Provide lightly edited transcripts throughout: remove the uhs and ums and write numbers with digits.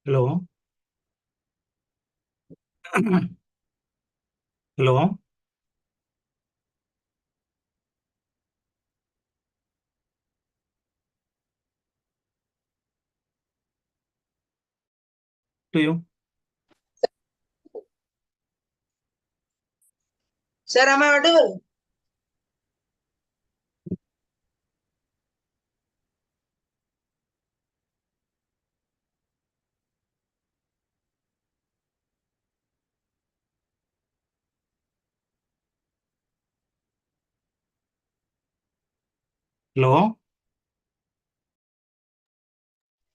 Hello. Hello. To you. Sir, am I audible? Hello.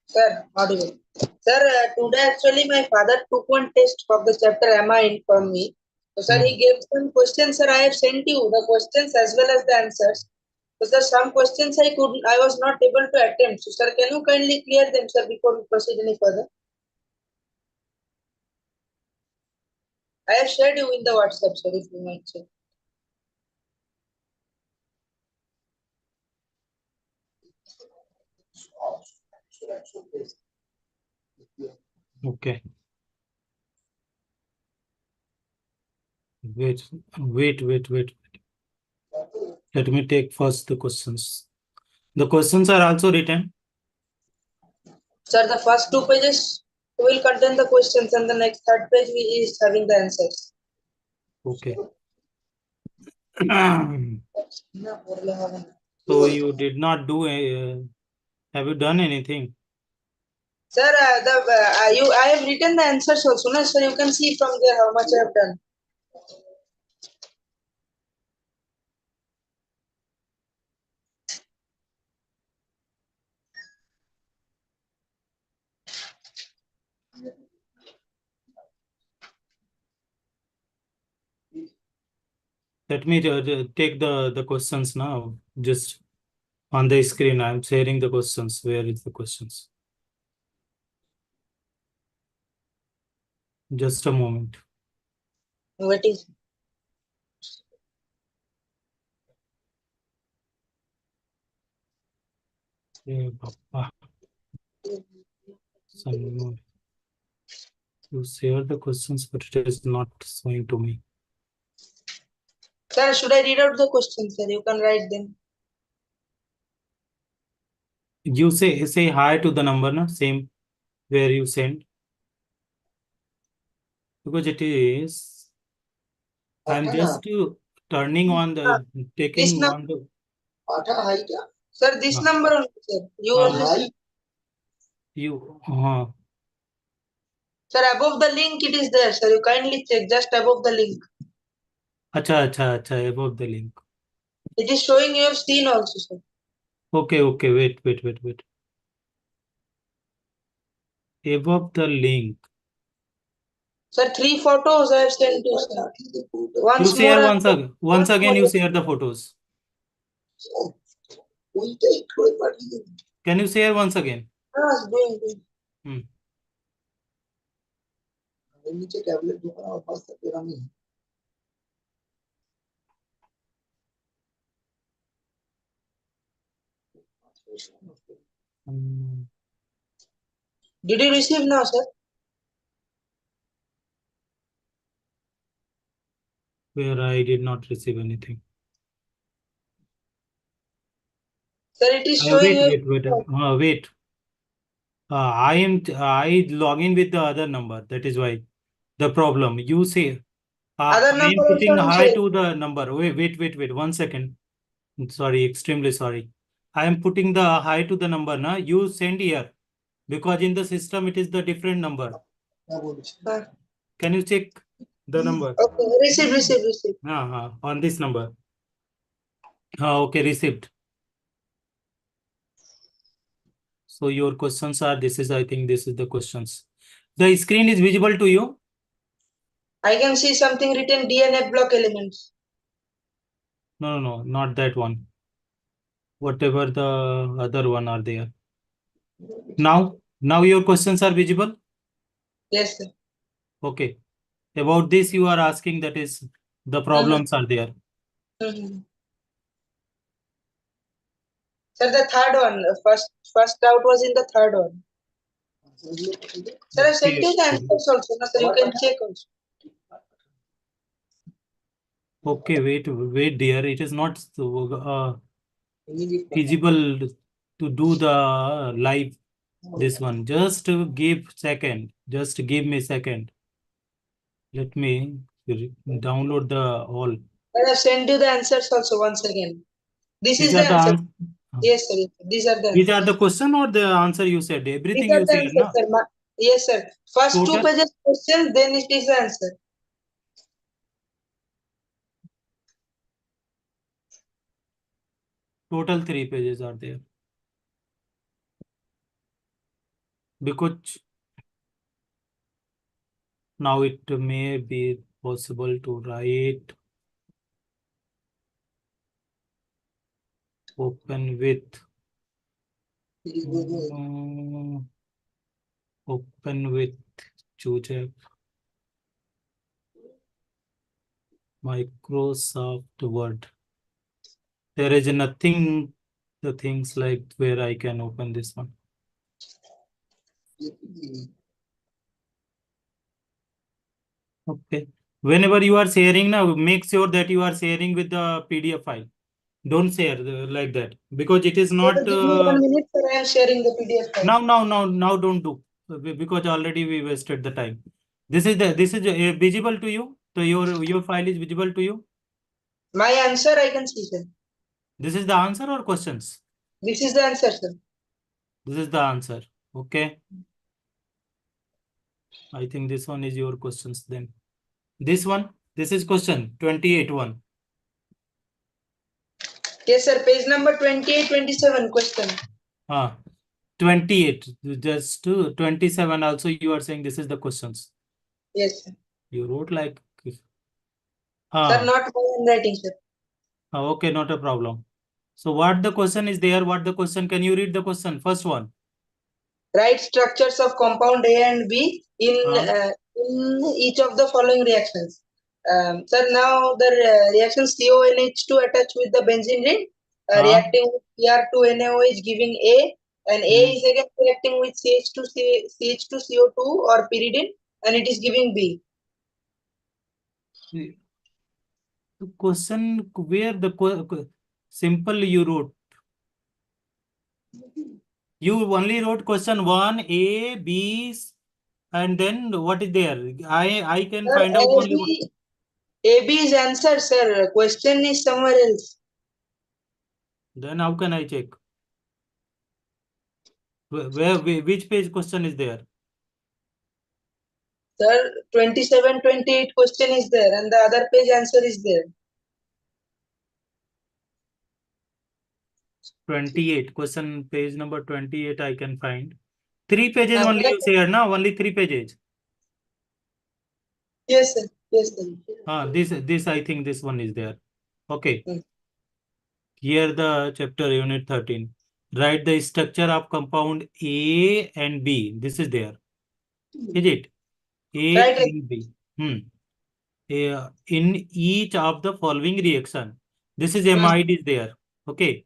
Sir, audible. Sir, today actually my father took one test of the chapter MI informed me. So, sir, he gave some questions, sir. I have sent you the questions as well as the answers. So, sir, some questions I was not able to attempt. So, sir, can you kindly clear them, sir, before we proceed any further? I have shared you in the WhatsApp, sir, if you might check. Okay. Wait. Let me take first the questions. The questions are also written. Sir, the first two pages will contain the questions, and the next third page is having the answers. Okay. So you did not do have you done anything? Sir, I have written the answers also, no? So you can see from there how much I have done. Let me take the questions now. Just on the screen, I'm sharing the questions. Where is the questions? Just a moment. Waiting. Papa. Some more. You share the questions, but it is not showing to me. Sir, should I read out the questions, sir? You can write them. You say hi to the number, na? Same where you send. Because it is, I'm just turning on the, This taking number, on the, sir, this uh, number only, sir. You uh, will receive. you, Sir, above the link it is there, sir. You kindly check just above the link. acha, above the link. It is showing you have seen also, sir. Okay, wait. Above the link. Sir, 3 photos I have sent you, sir. You Once more, share once again you share the photos. Can you share once again? doing. Hmm. Did you receive now, sir? Where I did not receive anything. Sir, it is showing you. Wait. I log in with the other number. That is why the problem. You say, Other I number am also putting I am hi sharing. to the number. Wait. 1 second. Sorry, extremely sorry. I am putting the hi to the number. Na, you send here because in the system it is the different number. Can you check the number? Okay, receive. On this number. Okay, received. So your questions are. I think this is the questions. The screen is visible to you. I can see something written DNA block elements. No, not that one. Whatever the other one are there. Now your questions are visible. Yes, sir. Okay. About this you are asking, that is the Mm-hmm. problems are there. Mm-hmm. Sir, the third one, first out was in the third one. Sir, I sent you the answers also, no, sir. You can check also. Okay, wait, dear. It is not feasible to do the live this one. Just give second. Just give me second. Let me download the all. Sir, I sent you the answers also once again. This These is are the the answer. answer. Yes, sir. These are the These are answers. the question or the answer you said. These Everything are you the said, answers, na? sir. Yes, sir. First two Total pages questions, then it is the answer. total 3 pages are there. Because now it may be possible to write open with open with choose Microsoft Word. There is nothing the things like where I can open this one. Okay. Whenever you are sharing now, make sure that you are sharing with the PDF file. Don't share like that because it is Sir, not give me 1 minute, sir. I am sharing the PDF file. now don't do because already we wasted the time. This is visible to you. So your file is visible to you. My answer I can see, sir. This is the answer or questions. This is the answer, sir. This is the answer. Okay. I think this one is your questions then. This one. This is question 28 one. Yes, sir. Page number 28, 27 question. 28. Just 27 also you are saying this is the questions. Yes, sir. You wrote like Sir, not my handwriting, sir. okay, not a problem. So what the question is there? What the question? Can you read the question? First one. Write structures of compound A and B in each of the following reactions. Sir, now the reaction CONH2 attached with the benzene ring, reacting with Pr2NaOH giving A, and A is again reacting with CH2CO2 or pyridine, and it is giving B. The question where the simple you wrote. You only wrote question 1, A, B, and then what is there? I can Sir, find out only one. AB is answer, sir. Question is somewhere else. Then how can I check? Which page question is there? Sir, 27, 28 question is there, and the other page answer is there. 28 question page number 28 I can find. 3 pages only Yes, you say now, only 3 pages. yes, sir. Yes, sir. This I think this one is there. Okay. Hmm. Here the chapter unit 13. Write the structure of compound A and B. This is there. Is it? A Right. and B. In each of the following reaction. This is amide is there. Okay.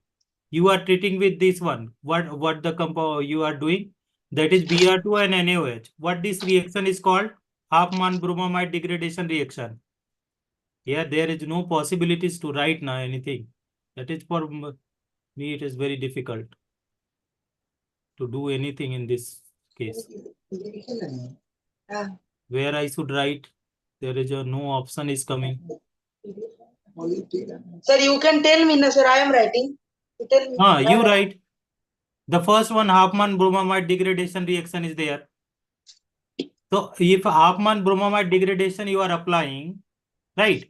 You are treating with this one. What the compound you are doing? That is Br2 and NaOH. What this reaction is called? Half-man bromamide degradation reaction. Yeah, there is no possibilities to write now anything. That is for me, it is very difficult to do anything in this case. Ah. Where I should write, there is no option is coming. Sir, you can tell me, na, sir. I am writing. You tell me. You write. The first one, Halfman bromamide degradation reaction is there. So if Halfman bromamide degradation you are applying, right?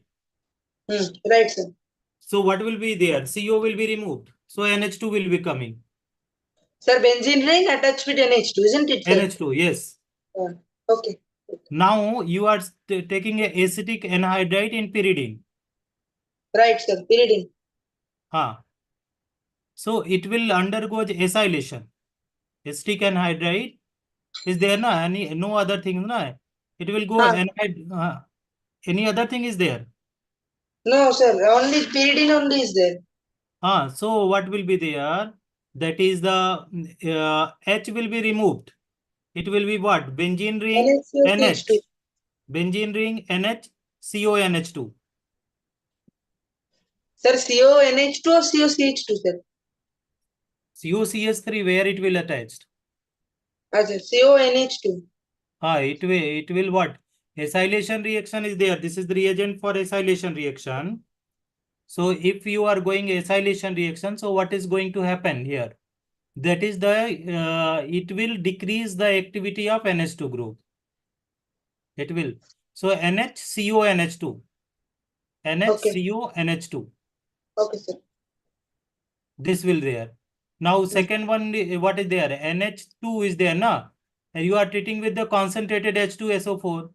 Right, sir. So what will be there? CO will be removed. So NH2 will be coming. Sir, benzene ring attached with NH2, isn't it, sir? NH2, yes. Okay. Now you are taking a acetic anhydride in pyridine. Right, sir. Pyridine. So it will undergo acylation. Acetic anhydride is there na? No other thing na? It will go anhydride. Any other thing is there? No, sir. Only pyridine only is there. So what will be there? That is the H will be removed. It will be what? Benzene ring NH2. NH. Benzene ring NH, CONH2. Sir, CONH2 or COCH2, sir? COCH3, where it will attached? Acha, CONH2. It will what? Acylation reaction is there. This is the reagent for acylation reaction. So if you are going acylation reaction, so what is going to happen here? That is it will decrease the activity of NH2 group. It will. So NHCONH2. Okay. NHCONH2. Okay, sir. This will there. Now Yes. second one, what is there? NH2 is there, na? And you are treating with the concentrated H2SO4.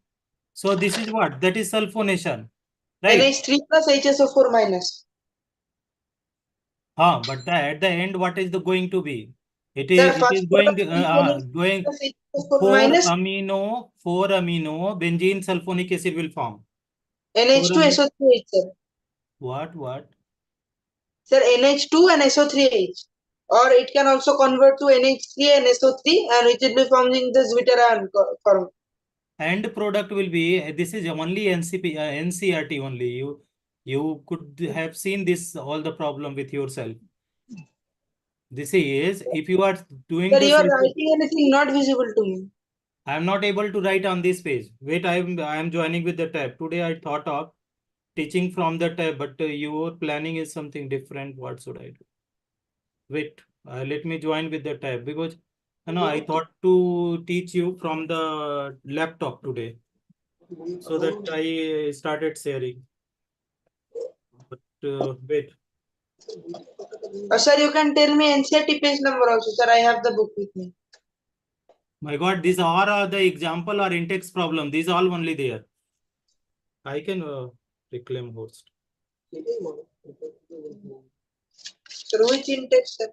So this is what? That is sulfonation, right? NH3 plus HSO4 minus. But at the end, what is the going to be? It Sir, is it first is product is going NH3 plus HSO4 4 minus amino 4 amino benzene sulfonic acid will form. 4 amino NH2SO3H, sir. what? Sir, NH2 and SO3H. Or it can also convert to NH3 and SO3 and it will be forming the zwitterion form. End product will be, this is only NCRT only. You could have seen this all the problem with yourself. This is if you are doing Sir, the you are synthesis. writing anything not visible to me. I am not able to write on this page. Wait, I am joining with the tab. Today I thought of teaching from the tab, but your planning is something different. What should I do? Wait, let me join with the tab because I thought to teach you from the laptop today, so that I started sharing. But wait, Sir, you can tell me NCRT page number also, sir. I have the book with me. my God, these are the example or in-text problem. These all only there. I can reclaim host. Sir, which index, sir?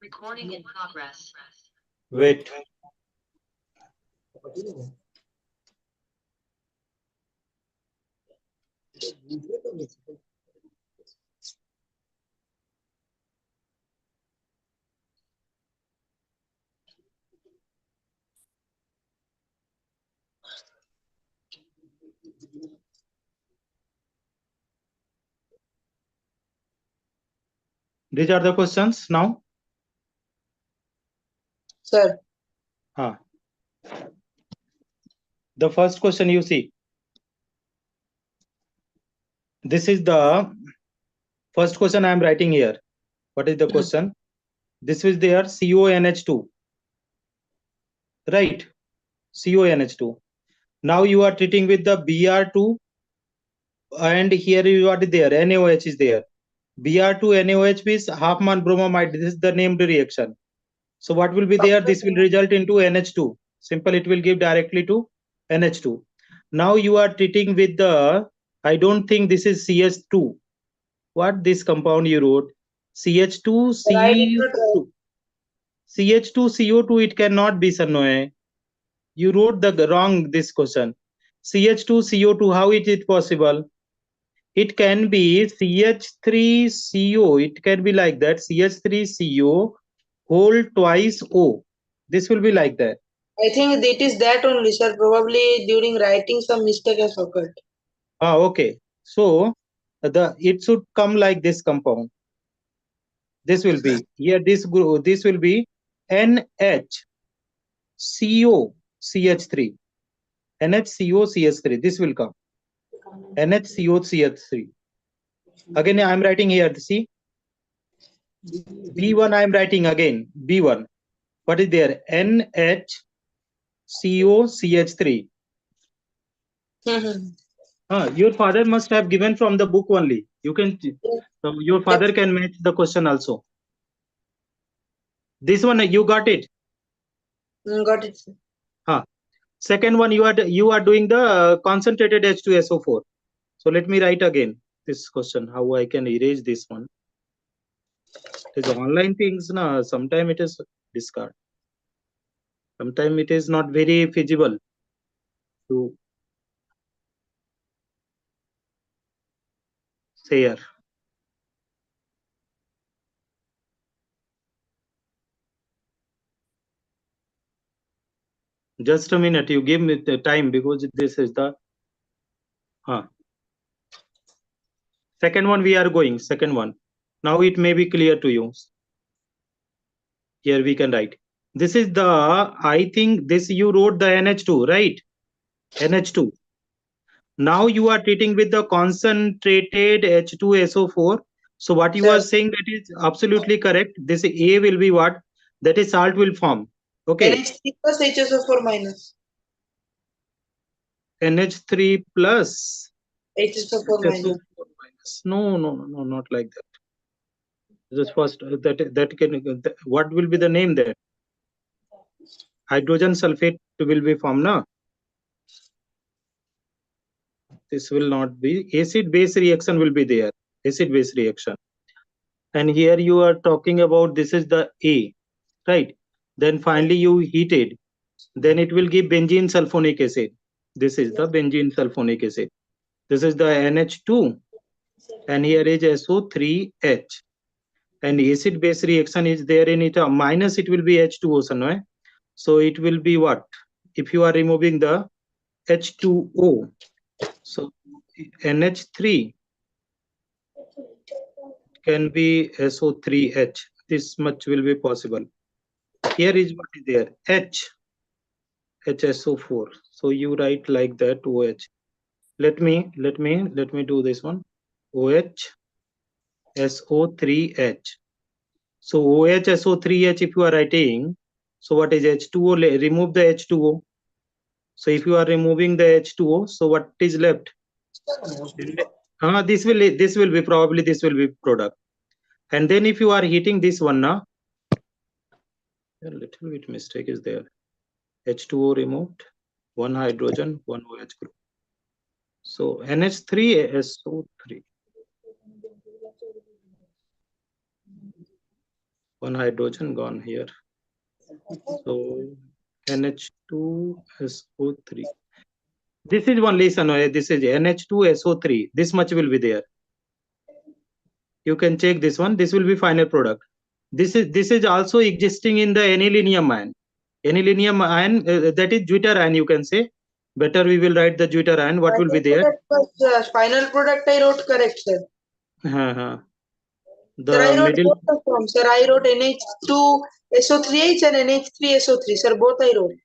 Recording in progress. Wait. These are the questions now. Sir. The first question you see. This is the first question I am writing here. What is the question? This is their CONH2. Right? CONH2. Now you are treating with the Br2 and here you are there. NaOH is there. Br2 NaOH means half man bromamide. This is the named reaction. So what will be there? This will result into NH2. Simple, it will give directly to NH2. Now you are treating with the, I don't think this is CH2. What this compound you wrote? Sir, I did not CH2CO2. CH2CO2, it cannot be, Sanoe. You wrote the wrong this question. CH2CO2, how is it possible? It can be CH3CO. It can be like that. CH3CO whole twice O. This will be like that. I think it is that only, sir. Probably during writing some mistake has occurred. Okay. So it should come like this compound. This will be here. This will be NHCO CH3. NHCO CH3. This will come. NHCO CH3. Again, I am writing here. See, B1 I am writing again. B1. What is there? NHCO CH3. Your father must have given from the book only. You can. Your father can match the question also. This one you got it. Got it, sir. Second one you are doing the concentrated H2SO4. So let me write again this question. How I can erase this one? It is online things na. Sometimes it is discard. Sometimes it is not very feasible to share. Just a minute. You give me the time because this is the second one we are going. Second one. Now it may be clear to you. Here we can write. This is the, I think this you wrote the NH2, right? NH2. Now you are treating with the concentrated H2SO4. So what you are Sir, saying, that is absolutely correct. This A will be what? That is salt will form. Okay. NH3 plus HSO4 minus. NH3 plus HSO4 minus. SO4 minus. No, not like that. Just first that can, what will be the name there? Hydrogen sulfate will be formed, na? This will not be. Acid base reaction will be there. Acid base reaction. And here you are talking about, this is the A, right? Then finally you heat it. Then it will give benzene sulfonic acid. This is the benzene sulfonic acid. This is the NH2. And here is SO3H. And acid base reaction is there in it. Minus it will be H2O. No? So it will be what? If you are removing the H2O. So NH3 can be SO3H. This much will be possible. Here is what is there. HSO4. So you write like that, OH. Let me do this one. OH SO3H. So OH SO3H if you are writing, so what is H2O? Remove the H2O. So if you are removing the H2O, so what is left? This will be probably, this will be product. And then if you are heating this one now, a little bit mistake is there. H2O removed, one hydrogen, one OH group. So NH3SO3. One hydrogen gone here. So NH2SO3. This is one lesson. This is NH2SO3. This much will be there. You can check this one. This will be final product. This is also existing in the anilinium ion. Anilinium ion, that is Jupiter ion, you can say. Better we will write the Jupiter ion. What will be there? Final product I wrote correct, sir. The Sir, I wrote middle. both of them. Sir, I wrote NH2SO3H and NH3SO3. Sir, both I wrote.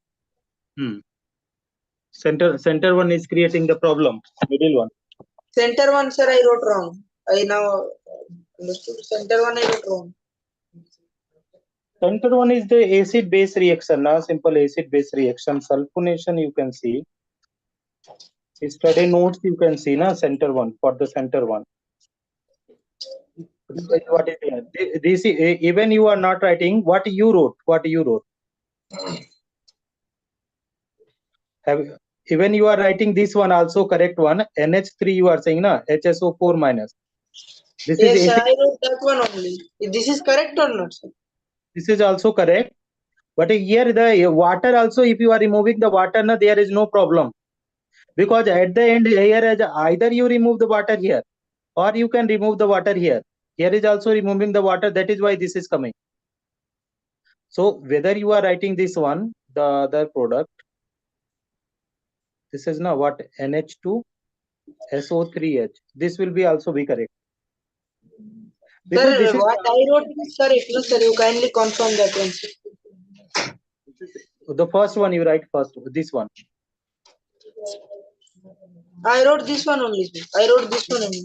Center one is creating the problem. Middle one. Center one, sir, I wrote wrong. I now understood. Center one I wrote wrong. Center one is the acid base reaction. Now simple acid base reaction. Sulfonation you can see. Study notes you can see na center one, for the center one. What is there? This even you are not writing what you wrote. Even you are writing this one also correct one. NH3 you are saying na, HSO4 minus. This Yes, is sir, acid. I wrote that one only. This is correct or not, sir? This is also correct. But here the water also, if you are removing the water, na, there is no problem. Because at the end here, either you remove the water here or you can remove the water here. Here is also removing the water. That is why this is coming. So whether you are writing this one, the other product, this is now what? NH2 SO3H. This will be also be correct. Because Sir, this is what I wrote is correct. No, sir, you kindly confirm that one. the first one you write first. This one. I wrote this one only, sir. I wrote this one only.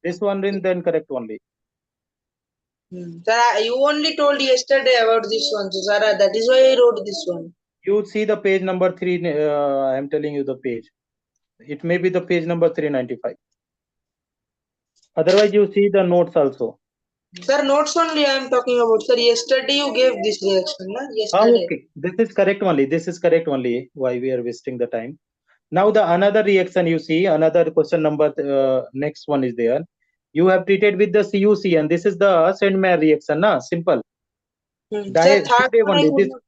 This one then correct only. Sir, you only told yesterday about this one, so sir, that is why I wrote this one. You see the page number 3. I am telling you the page. It may be the page number 395. Otherwise, you see the notes also. Sir, notes only I am talking about. Sir, yesterday you gave this reaction, na? Yesterday. Okay. This is correct only. This is correct only. Why we are wasting the time. Now the another reaction you see, another question number, next one is there. You have treated with the CuC, and this is the Sandmeyer reaction, na? Simple. Sir, third Today one I only. could not.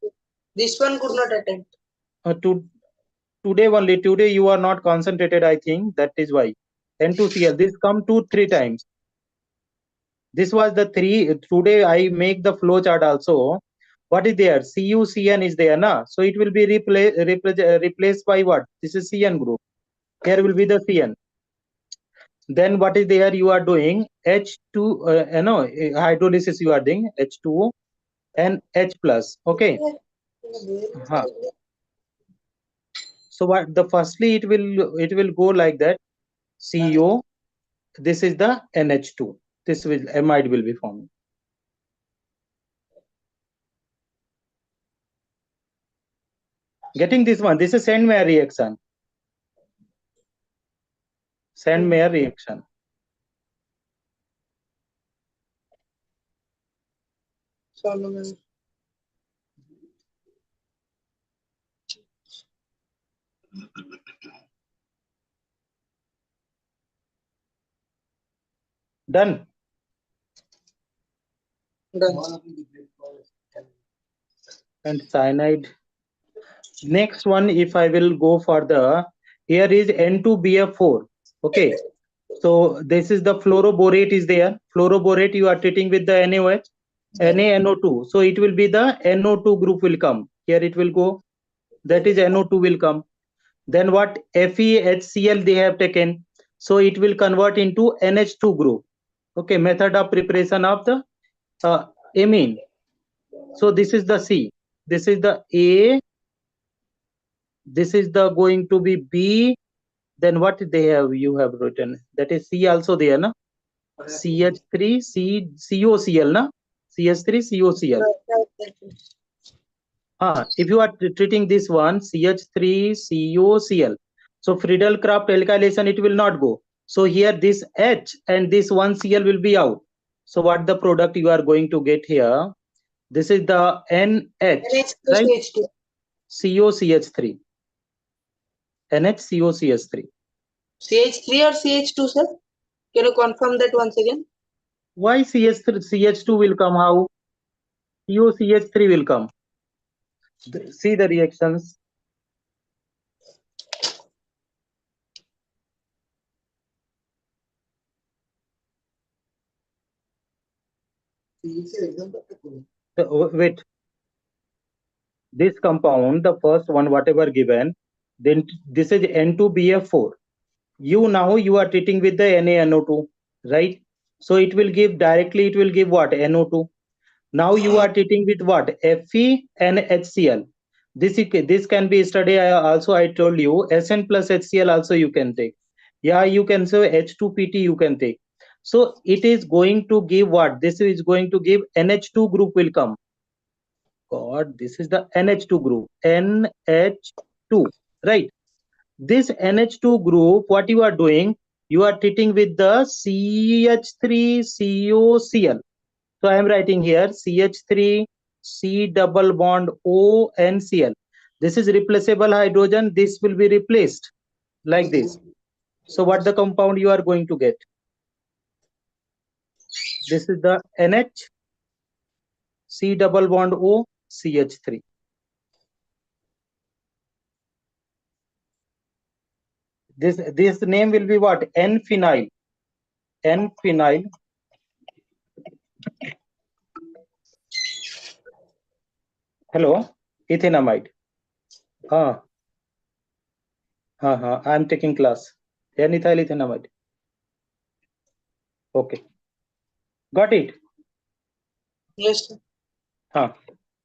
This one could not attempt. Today only. Today you are not concentrated, I think. That is why. N2Cl. This come 2-3 times. This was the 3. Today I make the flow chart also. What is there? CuCN is there, na? So it will be replaced by what? This is CN group. Here will be the CN. Then what is there? You are doing H2, hydrolysis you are doing H2O and H plus. Okay. So what the firstly it will go like that. CO. This is the NH2. This will amide will be forming. Getting this one. This is Sandmeyer reaction. Sandmeyer reaction. Done. And cyanide. Next one, if I will go for the, here is N2BF4. Okay. So this is the fluoroborate is there. Fluoroborate you are treating with the NaOH, NaNO2. So it will be the NO2 group will come. Here it will go. That is NO2 will come. Then what? FeHCl they have taken. So it will convert into NH2 group. Okay. Method of preparation of the amine. So this is the C. This is the A. This is the going to be B. Then what they have you have written? That is C also there, na? CH3 COCl, na? CH3 COCl. If you are treating this one CH3 COCl, so Friedel-Crafts alkylation it will not go. So here this H and this one Cl will be out. So what the product you are going to get here? This is the NH, right? COCH3. NHCOCH3. CH3 or CH2, sir? Can you confirm that once again? Why CH2 will come? How? COCH3 will come. See the reactions. Wait. This compound, the first one, whatever given, then this is N2BF4. Now you are treating with the NaNO2, right? So it will give directly, it will give what? NO2. Now you are treating with what? Fe and HCl. This can be studied. Also, I told you Sn plus HCl also you can take. Yeah, you can say H2PT you can take. So it is going to give what? This is going to give NH2 group will come. God, this is the NH2 group. NH2, right? This NH2 group, what you are doing? You are treating with the CH3COCl. So I am writing here CH3 C double bond O N Cl. This is replaceable hydrogen. This will be replaced like this. So what the compound you are going to get? This is the NH C double bond O CH3. This name will be what? N-phenyl. N-phenyl. Hello, ethanamide. I am taking class. N-ethyl ethanamide. Okay. Got it? Yes, sir.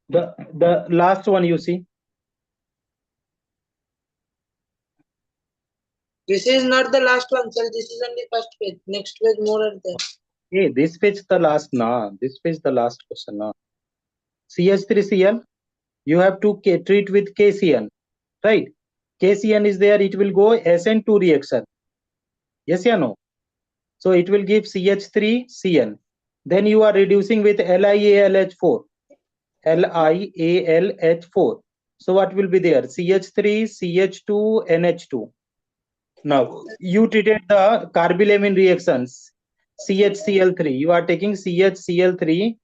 The last one you see. This is not the last one, sir. This is only first page. Next page more are there. Hey, this page the last na. This page the last question na. CH3Cl, you have to treat with KCN, right? KCN is there, it will go SN2 reaction. Yes or no? So it will give CH3Cn. Then you are reducing with LiAlH4. LiAlH4. So what will be there? CH3, CH2, NH2. Now you treated the carbylamine reactions. CHCl3. You are taking CHCl3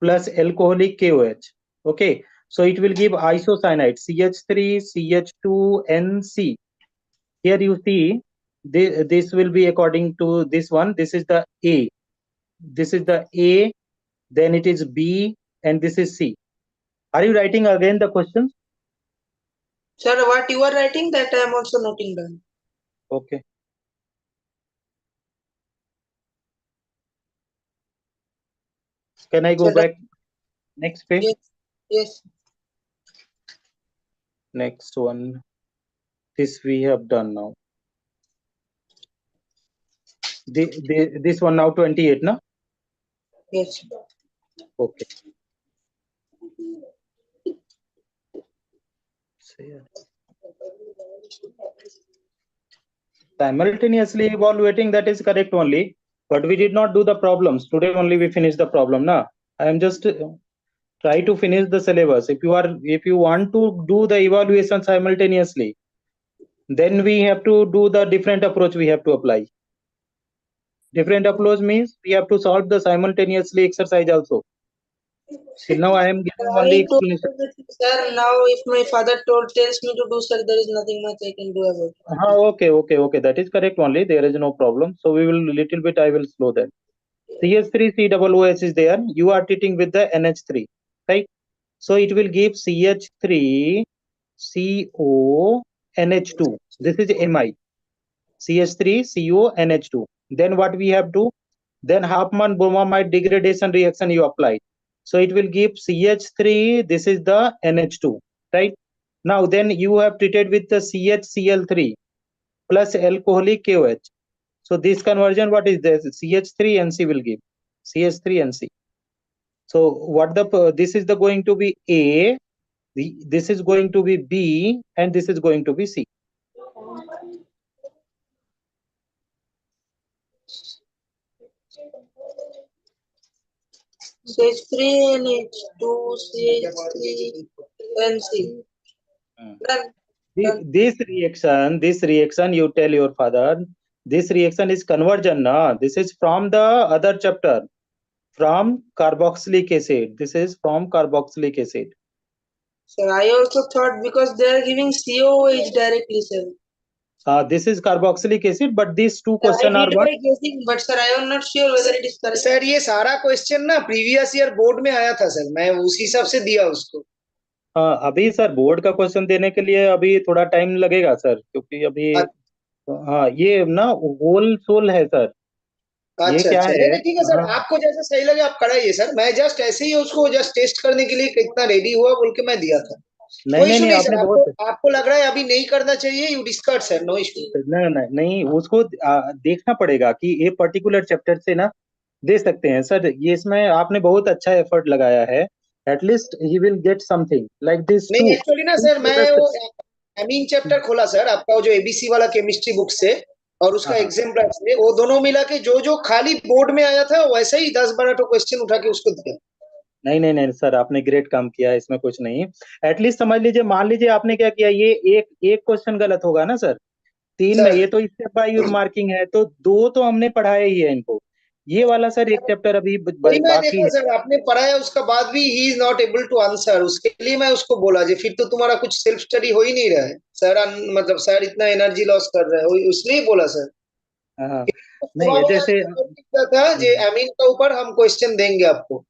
plus alcoholic KOH. Okay. So it will give isocyanide CH3, CH2, NC. Here you see this will be according to this one. This is the A. This is the A. Then it is B and this is C. Are you writing again the questions? Sir, what you are writing, that I am also noting down. Okay. Can I go Sir, back next page? yes, yes. Next one. This we have done now. This one now 28, no? Yes. Okay. Simultaneously evaluating, that is correct only, but we did not do the problems. Today only we finished the problem. Now I am just try to finish the syllabus. If you want to do the evaluation simultaneously, then we have to do the different approach we have to apply. Different approach means we have to solve the simultaneously exercise also. Till now I am giving only I told explanation. everything, sir. Now, if my father tells me to do, sir, there is nothing much I can do about it. Okay. That is correct only. There is no problem. So we will little bit. I will slow that. CH3 COOH is there. You are treating with the NH3, right? So it will give CH3 CO NH2. This is Mi. CH3 CO NH2. Then what we have to? Then Hartmann bromamide degradation reaction you apply. So it will give CH3. This is the NH2, right? Now then you have treated with the CHCl3 plus alcoholic KOH. So this conversion, what is this? CH3NC will give CH3NC. So what this is the going to be A, this is going to be B, and this is going to be C. CH3 and H2, CH3 and C. Done. Done. This reaction, you tell your father, this reaction is conversion. Na? This is from the other chapter, from carboxylic acid. This is from carboxylic acid. Sir, I also thought because they are giving COH directly, sir. This is carboxylic acid, but these two Sir, I questions are did what? my guessing, but sir, I am not sure whether it is correct. Sir ये सारा question ना previous year board में आया था sir, मैं उसी हिसाब से दिया उसको। अभी सर बोर्ड का क्वेश्चन देने के लिए अभी थोड़ा टाइम लगेगा सर, क्योंकि अभी हाँ ये ना होल सोल है सर। ये अच्छा क्या अच्छा, है? नहीं ठीक है सर, हाँ आपको जैसे सही लगे आप कराइए सर। मैं जस्ट ऐसे ही उसको जस्ट टेस्ट करने के लिए कितना रेडी हुआ बोल के मैं दिया था। नहीं कोई इशू नहीं आपने सर, बहुत आपको लग रहा है अभी नहीं करना चाहिए, you discuss sir, no issue. नहीं उसको देखना पड़ेगा कि ये पर्टिकुलर चैप्टर से ना दे सकते हैं सर। ये इसमें आपने बहुत अच्छा एफर्ट लगाया है। At least he will get something like this नहीं टू एक्चुअली ना सर, मैं वो एमीन चैप्टर खोला सर आपका, वो जो एबीसी वाला केमिस्ट्री बुक से और उसका हाँ। एग्जाम्पलर से, वो दोनों मिला के जो जो खाली बोर्ड में आया था वैसे ही 10-12 तो क्वेश्चन उठा के उसको दिया। नहीं सर, आपने ग्रेट काम किया, इसमें कुछ नहीं। एटलीस्ट समझ लीजिए, मान लीजिए आपने क्या किया, ये एक क्वेश्चन गलत होगा ना सर, 3 में सर ये तो स्टेप बाय मार्किंग है, तो 2 तो हमने पढ़ाया ही है इनको। ये वाला सर एक चैप्टर अभी वही मैं बाकी देखा है। सर, आपने पढ़ाया उसका बाद भी he is not able to answer, उसके लिए मैं उसको बोला जी फिर तो तुम्हारा कुछ सेल्फ स्टडी हो ही नहीं रहा है सर, मतलब सर इतना एनर्जी लॉस कर रहे हो, इसलिए बोला सर। हाँ नहीं सुबह में जैसे लिखा था जी एमीन का ऊपर हम क्वेश्चन देंगे आपको।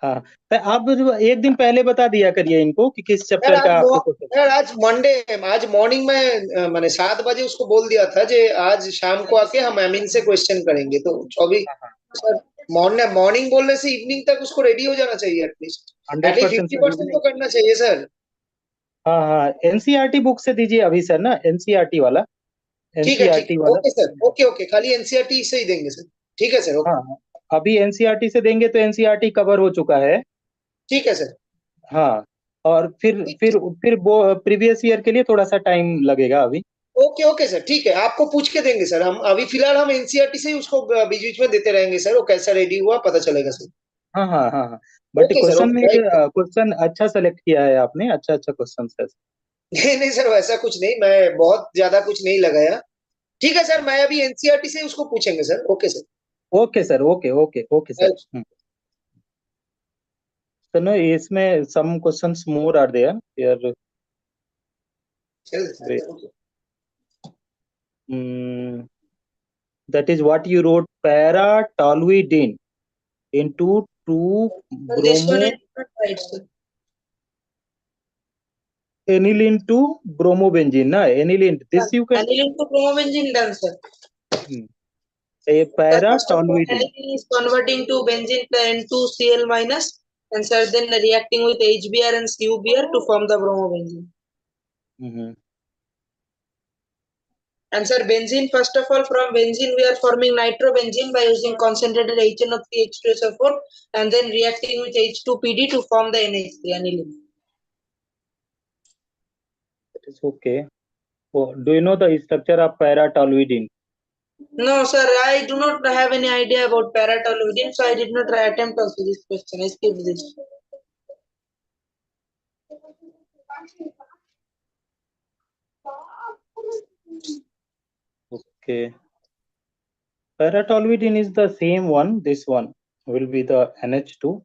हाँ तो आप एक दिन पहले बता दिया करिए इनको कि किस सर चैप्टर आज का आपके क्वेश्चन। सर आज मंडे, आज मॉर्निंग में मैंने 7 बजे उसको बोल दिया था जी आज शाम को आके हम एमीन से क्वेश्चन करेंगे, तो 24 सर मॉर्निंग बोलने से इवनिंग तक उसको रेडी हो जाना चाहिए एटलीस्ट 100% सर 50% तो करना चाहिए सर। हाँ एनसीईआरटी बुक से दीजिए अभी सर ना, एनसीईआरटी वाला, ठीक है एनसीईआरटी वाला। ओके सर, ओके खाली एनसीईआरटी से ही देंगे सर। ठीक है सर, ओके हाँ अभी एनसीईआरटी से देंगे तो एनसीईआरटी कवर हो चुका है। ठीक है सर। हाँ और फिर वो प्रीवियस ईयर के लिए थोड़ा सा टाइम लगेगा अभी। ओके सर, ठीक है, आपको पूछ के देंगे सर हम। अभी फिलहाल हम एनसीईआरटी से ही उसको बीच बीच में देते रहेंगे सर, वो कैसा रेडी हुआ पता चलेगा सर। हाँ बट ओके सर, क्वेश्चन में ओके क्वेश्चन अच्छा सेलेक्ट किया है आपने, अच्छा क्वेश्चन है। नहीं सर वैसा कुछ नहीं, मैं बहुत ज्यादा कुछ नहीं लगाया। ठीक है सर, मैं अभी एनसीईआरटी से उसको पूछेंगे sir. Okay sir, okay sir, okay sir. So no, इसमें some questions more are there here. That is what you wrote, para toluidine into 2 This one bromo. is not right, sir. aniline to bromobenzene, na? Aniline. This you can. Aniline to bromobenzene done, sir. A Sir, first of all, para-toluidine. aniline is converting to benzene N2Cl minus, and sir, then reacting with HBr and CuBr to form the bromobenzene. And sir, benzene, first of all, from benzene, we are forming nitrobenzene by using concentrated HNO3 H2SO4 and then reacting with H2PD to form the NH3 aniline. That is okay. Oh, do you know the structure of para-toluidine? No, sir, I do not have any idea about paratoluidine, so I did not attempt also this question. I skipped this. Okay. Para-toluidine is the same one. This one will be the NH2.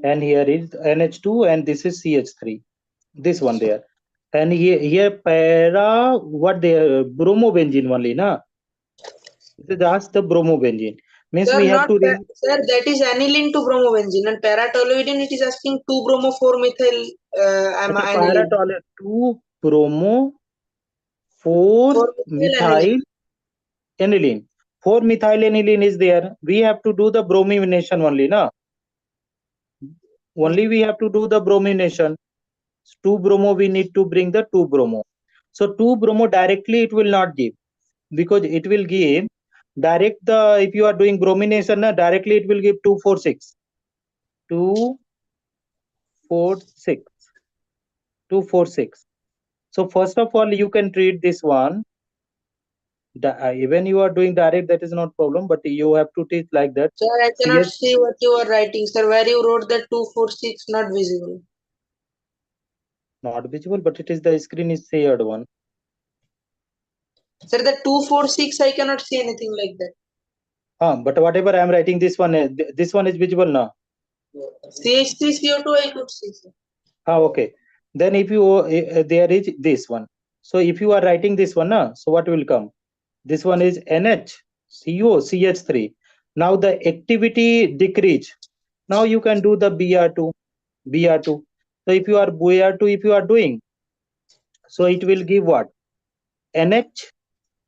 And here is NH2 and this is CH3. This one there. And here para, what they bromobenzene only, na? This is just the bromobenzene. Means Sir, we have not to sir, that is aniline to bromobenzene, and paratoluidine it is asking 2 bromo 4 methyl aniline. para-toluidine 2 bromo 4 4 methyl methyl aniline. aniline. 4 methyl aniline is there. We have to do the bromination only, na? Only we have to do the bromination. 2 bromo we need to bring the 2 bromo. So 2 bromo directly it will not give, because it will give direct the, if you are doing bromination, directly it will give 246. 246. 246. So first of all, you can treat this one. Even you are doing direct, that is not problem, but you have to teach like that. Sir, I cannot see what you are writing, sir. Where you wrote that 246 not visible. Not visible, but it is the screen is shared one. Sir, the 246 I cannot see anything like that. But whatever I am writing, this one is visible now. CH3CO2 I could see, sir. Okay. Then if you there is this one. So if you are writing this one, so what will come? This one is NH, CO, CH3. Now the activity decrease. Now you can do the Br2. So if you are Br2, if you are doing, so it will give what? NH,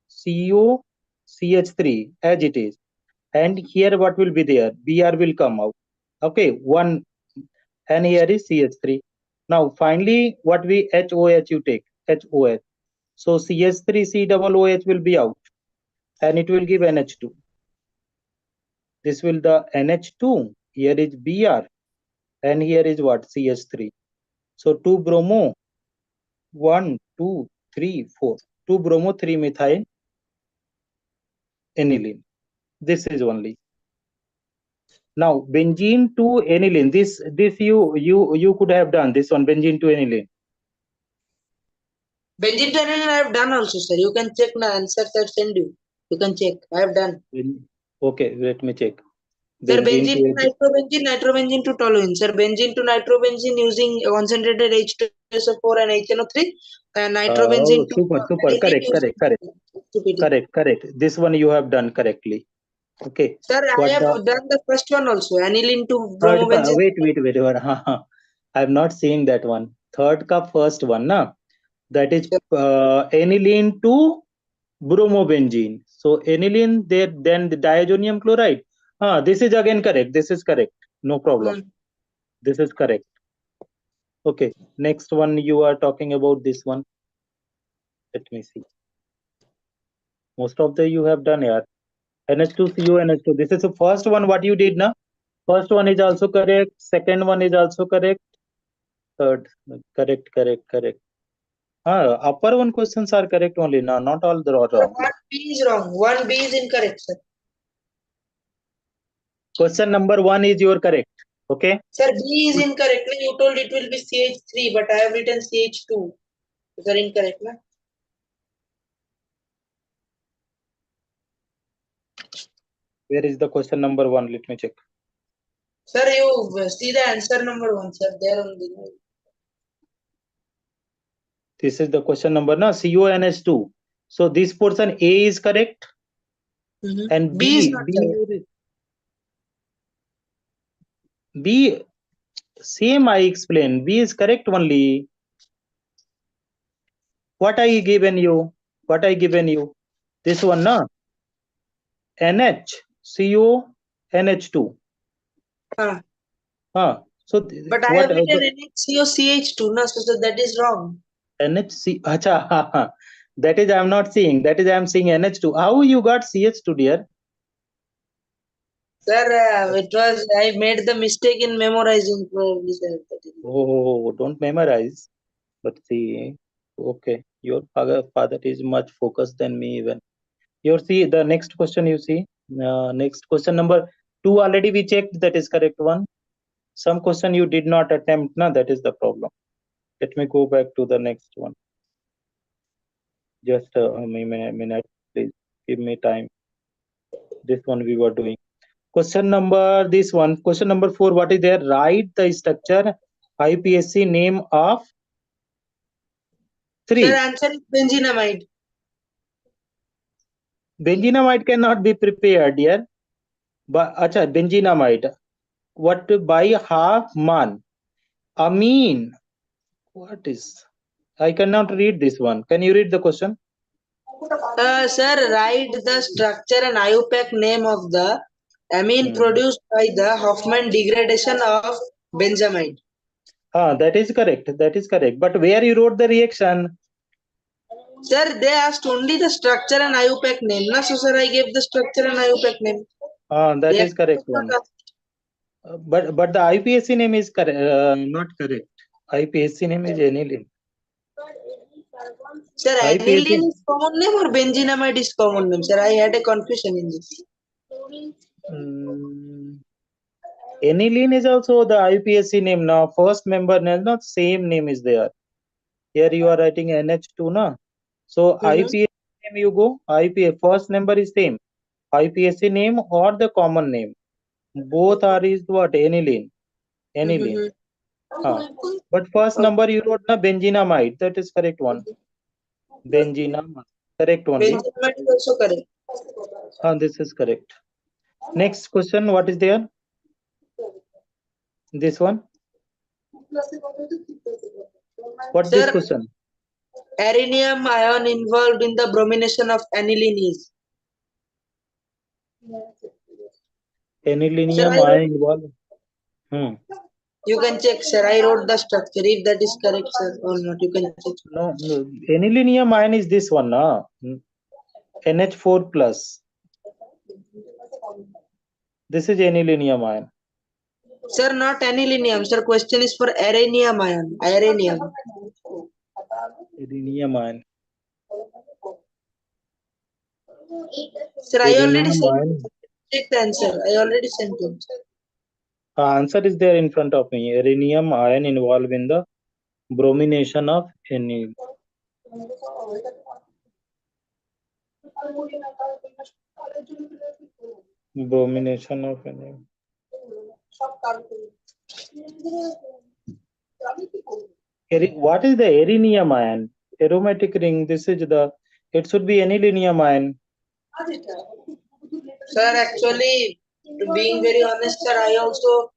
CO, CH3 as it is. And here what will be there? Br will come out. Okay, one, and here is CH3. Now finally, what we HOH you take? HOH. So CH3COOH will be out, and it will give NH2. This will the NH2. Here is Br, and here is what? CH3. So 2 bromo, 1, 2, 3, 4. 2 bromo, 3 methyl aniline. This is only. Now benzene to aniline. This you could have done this one, benzene to aniline. Benzene to aniline I have done also, sir. You can check my answers I send you. You can check. I have done. Okay, let me check. Sir, benzene to nitrobenzene, nitrobenzene to toluene. Sir, benzene to nitrobenzene using concentrated H2SO4 and HNO3, and nitrobenzene to super. aniline Correct. This one you have done correctly. Okay. Sir, I have done the first one also. Aniline to Third ka, bromobenzene. wait. I have not seen that one. Third ka first one, na? That is aniline to bromobenzene. So aniline, there, then the diazonium chloride. This is again correct. This is correct. No problem. This is correct. Okay. Next one you are talking about this one. Let me see. Most of the you have done here. NH2CO, NH2. This is the first one what you did, na? First one is also correct. Second one is also correct. Third, correct. Upper one questions are correct only, na? Not all the wrong. 1B is wrong. 1B is incorrect, sir. Question number 1 is your correct. Okay. Sir, B is incorrect. You told it will be CH3, but I have written CH2. Is that incorrect, na? Where is the question number 1? Let me check. Sir, you see the answer number 1, sir. There only. This is the question number, na? CONH2. So this portion A is correct. And B is not correct. B, same I explained. B is correct only. What I given you? What I given you? This one, na? NHCO NH2. Huh. So But I what have written NHCOCH2, no, so that is wrong. NHC? Acha, that is I'm not seeing. That is I'm seeing NH2. How you got CH2, dear? Sir, it was, I made the mistake in memorizing probably, sir. Oh, don't memorize. But see, okay, your father is much focused than me even. You see the next question. You see, next question number 2 already we checked. That is correct one. Some question you did not attempt. Na, that is the problem. Let me go back to the next one. Just a minute, please. Give me time. This one we were doing. Question number this one. Question number 4. What is there? Write the structure IPSC name of Sir, 3. answer is benzenamide. Benzenamide cannot be prepared here. But acha, benzenamide. What by half man? Amine. What is? I cannot read this one. Can you read the question? Sir, write the structure and IUPAC name of the amine produced by the Hoffman degradation of benzamide. That is correct. That is correct. But where you wrote the reaction? Sir, they asked only the structure and IUPAC name. Na, so sir, I gave the structure and IUPAC name. That is Reaction correct was not one. asked. But the IPSC name is correct. Not correct. IPSC name is aniline. Sir, IPSC. aniline is common name or benzenamide is common name? Sir, I had a confusion in this. Aniline is also the IPSC name now. First member name, not same name is there. Here you are writing NH2, na? So IPSC name you go. IPA first number is same. IPSC name or the common name. Both are is what? Aniline. Aniline. But first number you wrote na benzenamide. That is correct one. Benzenamide. Correct only. Benzenamide is also correct. This is correct. Next question. What is there? This one. What this Sir, question? arenium ion involved in the bromination of aniline is. Sir, Anilinium I wrote, ion involved. you can check, sir. I wrote the structure. If that is correct, sir, or not, you can check. No, anilinium ion is this one, na? NH4 plus. This is anilinium ion. Sir, not anilinium. Sir, question is for arenium ion. Arenium. Arenium ion. Sir, I already Arenium sent. ion. Check the answer. I already sent it. Answer is there in front of me. Arenium ion involved in the bromination of anil. Bromination of anil. What is the arenium ion? Aromatic ring. This is the. It should be anilinium ion. Sir, actually, being very honest, sir, I also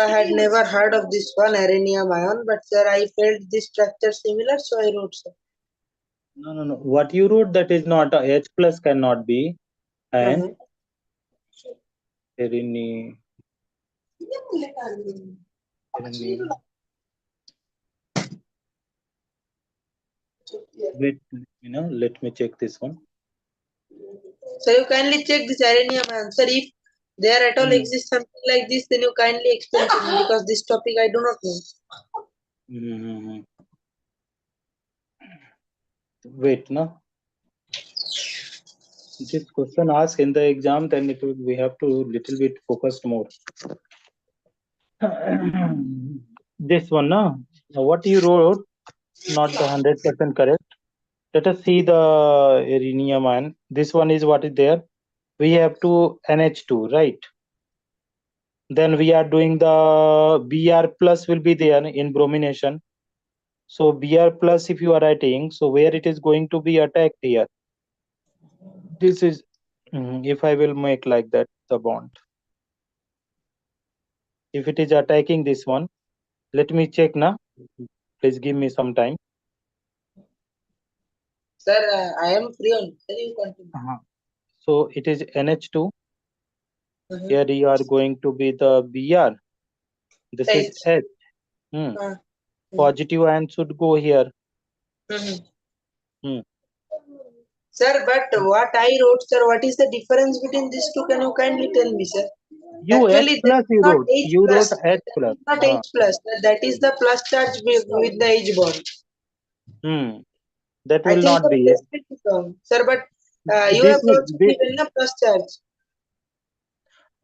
had never heard of this one, arenium ion, but sir, I felt this structure similar, so I wrote, sir. No. What you wrote that is not H plus cannot be. And arenium. Wait, let me check this one. So you kindly check this arenium ion. Sir, if there at all exists something like this, then you kindly explain to me because this topic I do not know. Wait, no. This question asked in the exam, then it will, we have to little bit focused more. This one, no. What you wrote, not the 100% correct. Let us see the arenium ion. This one is what is there. We have to NH2, right? Then we are doing the Br plus will be there in bromination. So Br plus if you are writing, so where it is going to be attacked here. This is, if I will make like that, the bond. If it is attacking this one, let me check now. Please give me some time. Sir, I am free on. Sir, you continue. So it is NH2. Mhm. Here you are going to be the Br. This is H. H. Hmm. Uh, Positive ion should go here. mhm. Hmm. Sir, but what I wrote, sir, what is the difference between these two? Can you kindly tell me, sir? You H Actually, that plus is you not wrote. H You plus. wrote H That plus. is not H plus. That is the plus charge with the H bond. That I will think not so be. this will become. Sir, but you This have will also be, given a plus charge.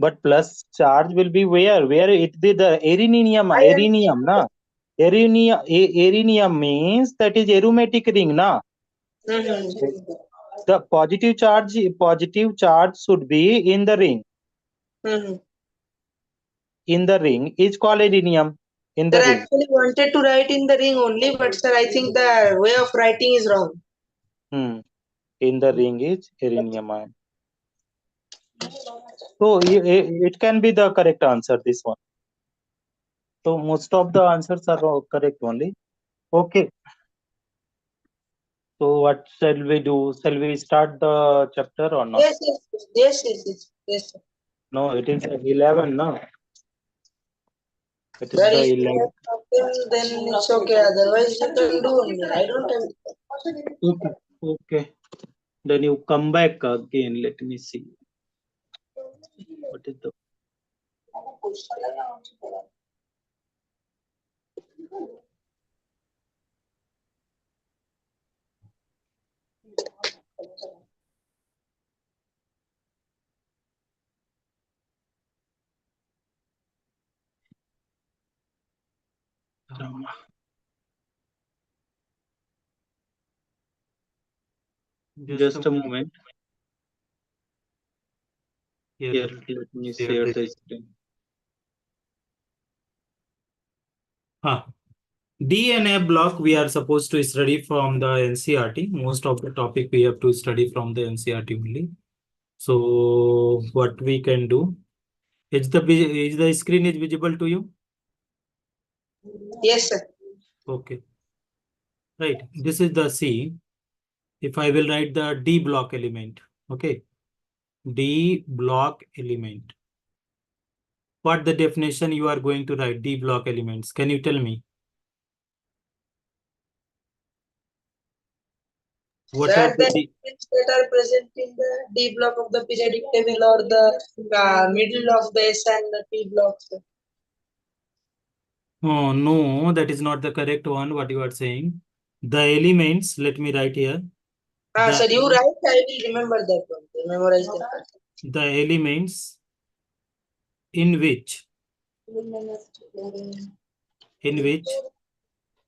but plus charge will be where? Where it be the erinium, I am erinium, na? Erinium means that is aromatic ring, na? Mhm. The positive charge should be in the ring. Mhm. In the ring is called erinium. In Sir, the ring. actually wanted to write in the ring only, but sir, I think the way of writing is wrong. In the ring is erinium ion. So it can be the correct answer, this one. So most of the answers are correct only. Okay. So what shall we do? Shall we start the chapter or not? Yes, yes, yes, yes, yes, yes. Sir. No, it is 11, no? It is Sir, the if you 11. have something, then it's okay. Otherwise, you can do only. I don't have. Okay. Okay. Then you come back again. Let me see. What is the Rama? Just a moment. Here, Here, let me share share the the screen. DNA block we are supposed to study from the NCRT. Most of the topic we have to study from the NCRT only. So what we can do is the screen is visible to you? Yes, sir. Okay. Right. This is the C. If I will write the D block element. Okay. D block element. What the definition you are going to write D block elements? Can you tell me? What are Sir, the the elements that are present in the D block of the periodic table or the middle of the S and the P blocks. Sir. Oh, no, that is not the correct one, what you are saying. The elements, let me write here. Sir, The, you write. I will remember that one. Memorize that. the elements in which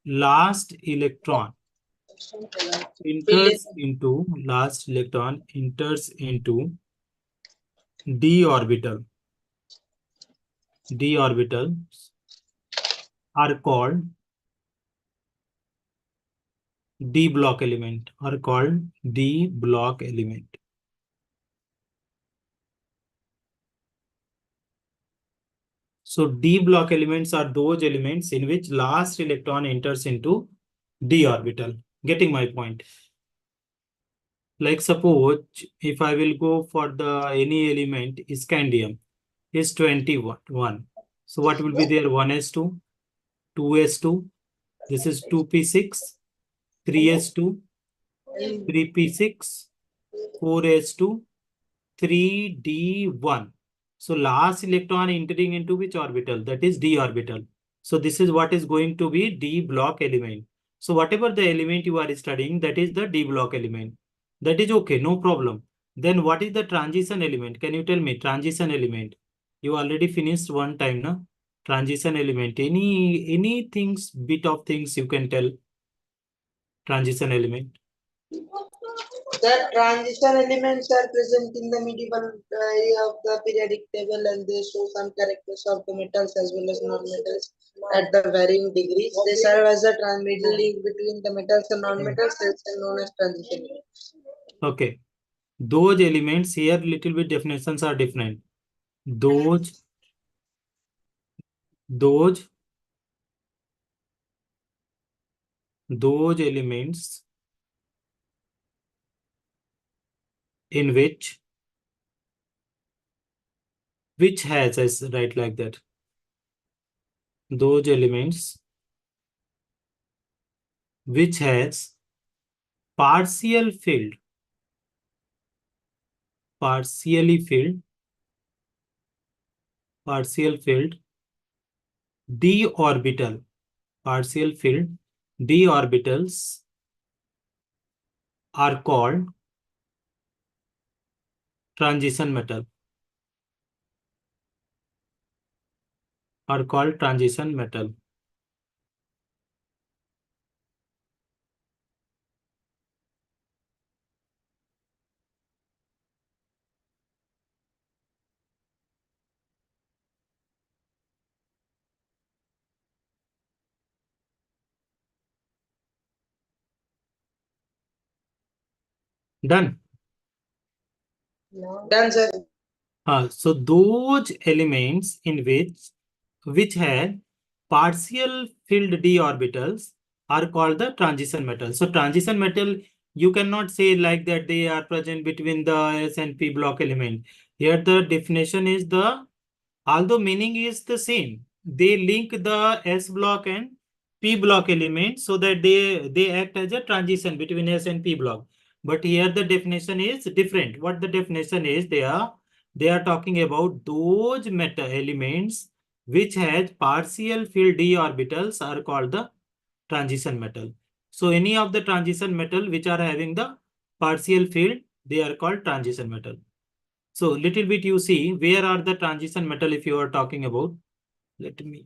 last electron enters into d orbital. D orbitals are called D block element, are called D block element. So D block elements are those elements in which last electron enters into d orbital. Getting my point? Like suppose if I will go for the any element, scandium is 21. So what will be there? 1s2, 2s2. This is 2p6, 3s2, 3p6, 4s2, 3d1. So last electron entering into which orbital? That is d orbital. So this is what is going to be d block element. So whatever the element you are studying, that is the d block element. That is okay, no problem. Then what is the transition element? Can you tell me transition element? You already finished one time, na? Transition element. Any things, bit of things you can tell. Transition element. The transition elements are present in the medieval area of the periodic table and they show some characters of the metals as well as non-metals at the varying degrees. They serve as a middle link between the metals and non-metals and known as transition elements. Okay. Those elements here little bit definitions are different. Those elements in which has, as write like that, those elements which has partial filled, partially filled, partial filled d orbital, partial filled d orbitals are called transition metal, are called transition metal. Done. Done, sir. So those elements in which had partial filled d orbitals are called the transition metal. So transition metal, you cannot say like that they are present between the S and P block element. Here the definition is the, although meaning is the same, they link the S block and P block element so that they act as a transition between S and P block. But here the definition is different. What the definition is, they are talking about those metal elements which has partial filled d orbitals are called the transition metal. So any of the transition metal which are having the partial field, they are called transition metal. So little bit you see where are the transition metal if you are talking about. Let me.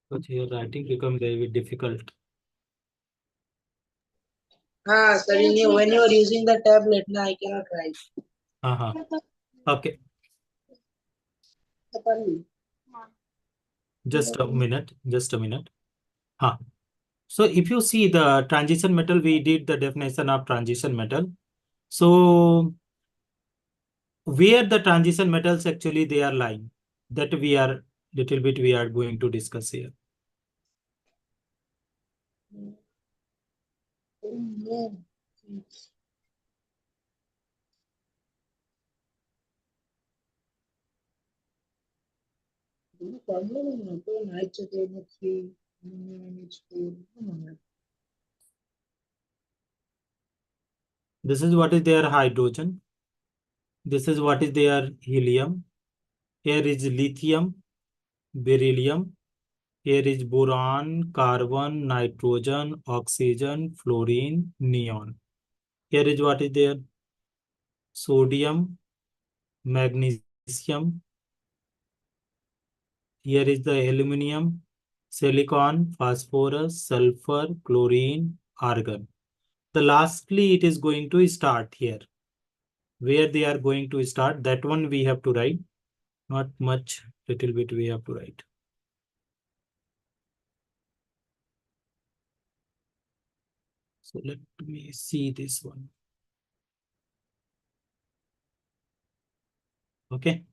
But here writing become very difficult. Sir, when you are using the tablet, now I cannot write. Okay. Just a minute. Just a minute. So if you see the transition metal, we did the definition of transition metal. So where the transition metals actually they are lying, that we are little bit we are going to discuss here. This is what is their hydrogen. This is what is their helium. Here is lithium, beryllium. Here is boron, carbon, nitrogen, oxygen, fluorine, neon. Here is what is there? Sodium, magnesium. Here is the aluminum, silicon, phosphorus, sulfur, chlorine, argon. The lastly, it is going to start here. Where they are going to start, that one we have to write. Not much, little bit we have to write. So let me see this one. Okay.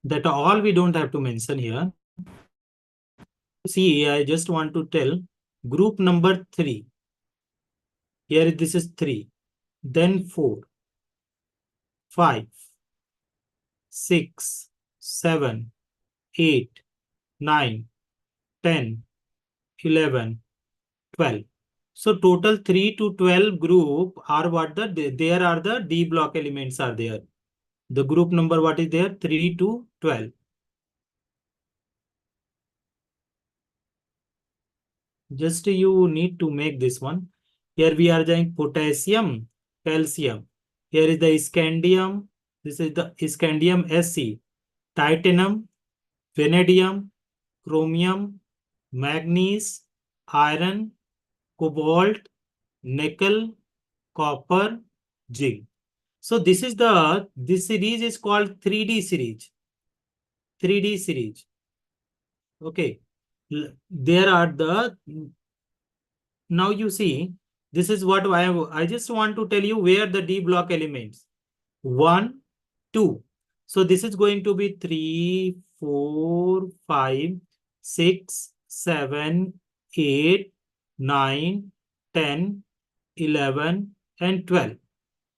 That all we don't have to mention here. See, I just want to tell group number 3. Here this is 3, then 4, 5, 6, 7, 8, 9, 10, 11, 12. So total 3 to 12 group are what there are the D block elements are there. The group number what is there? 3 to 12. Just you need to make this one. Here we are doing potassium, calcium. Here is the scandium. This is the scandium Sc. Titanium, vanadium, chromium, manganese, iron, cobalt, nickel, copper, zinc. So this series is called 3D series. 3D series. Okay. There are the now you see, this is what I just want to tell you where the D block elements. 1, 2. So this is going to be 3, 4, 5, 6, 7, 8, 9, 10, 11, and 12.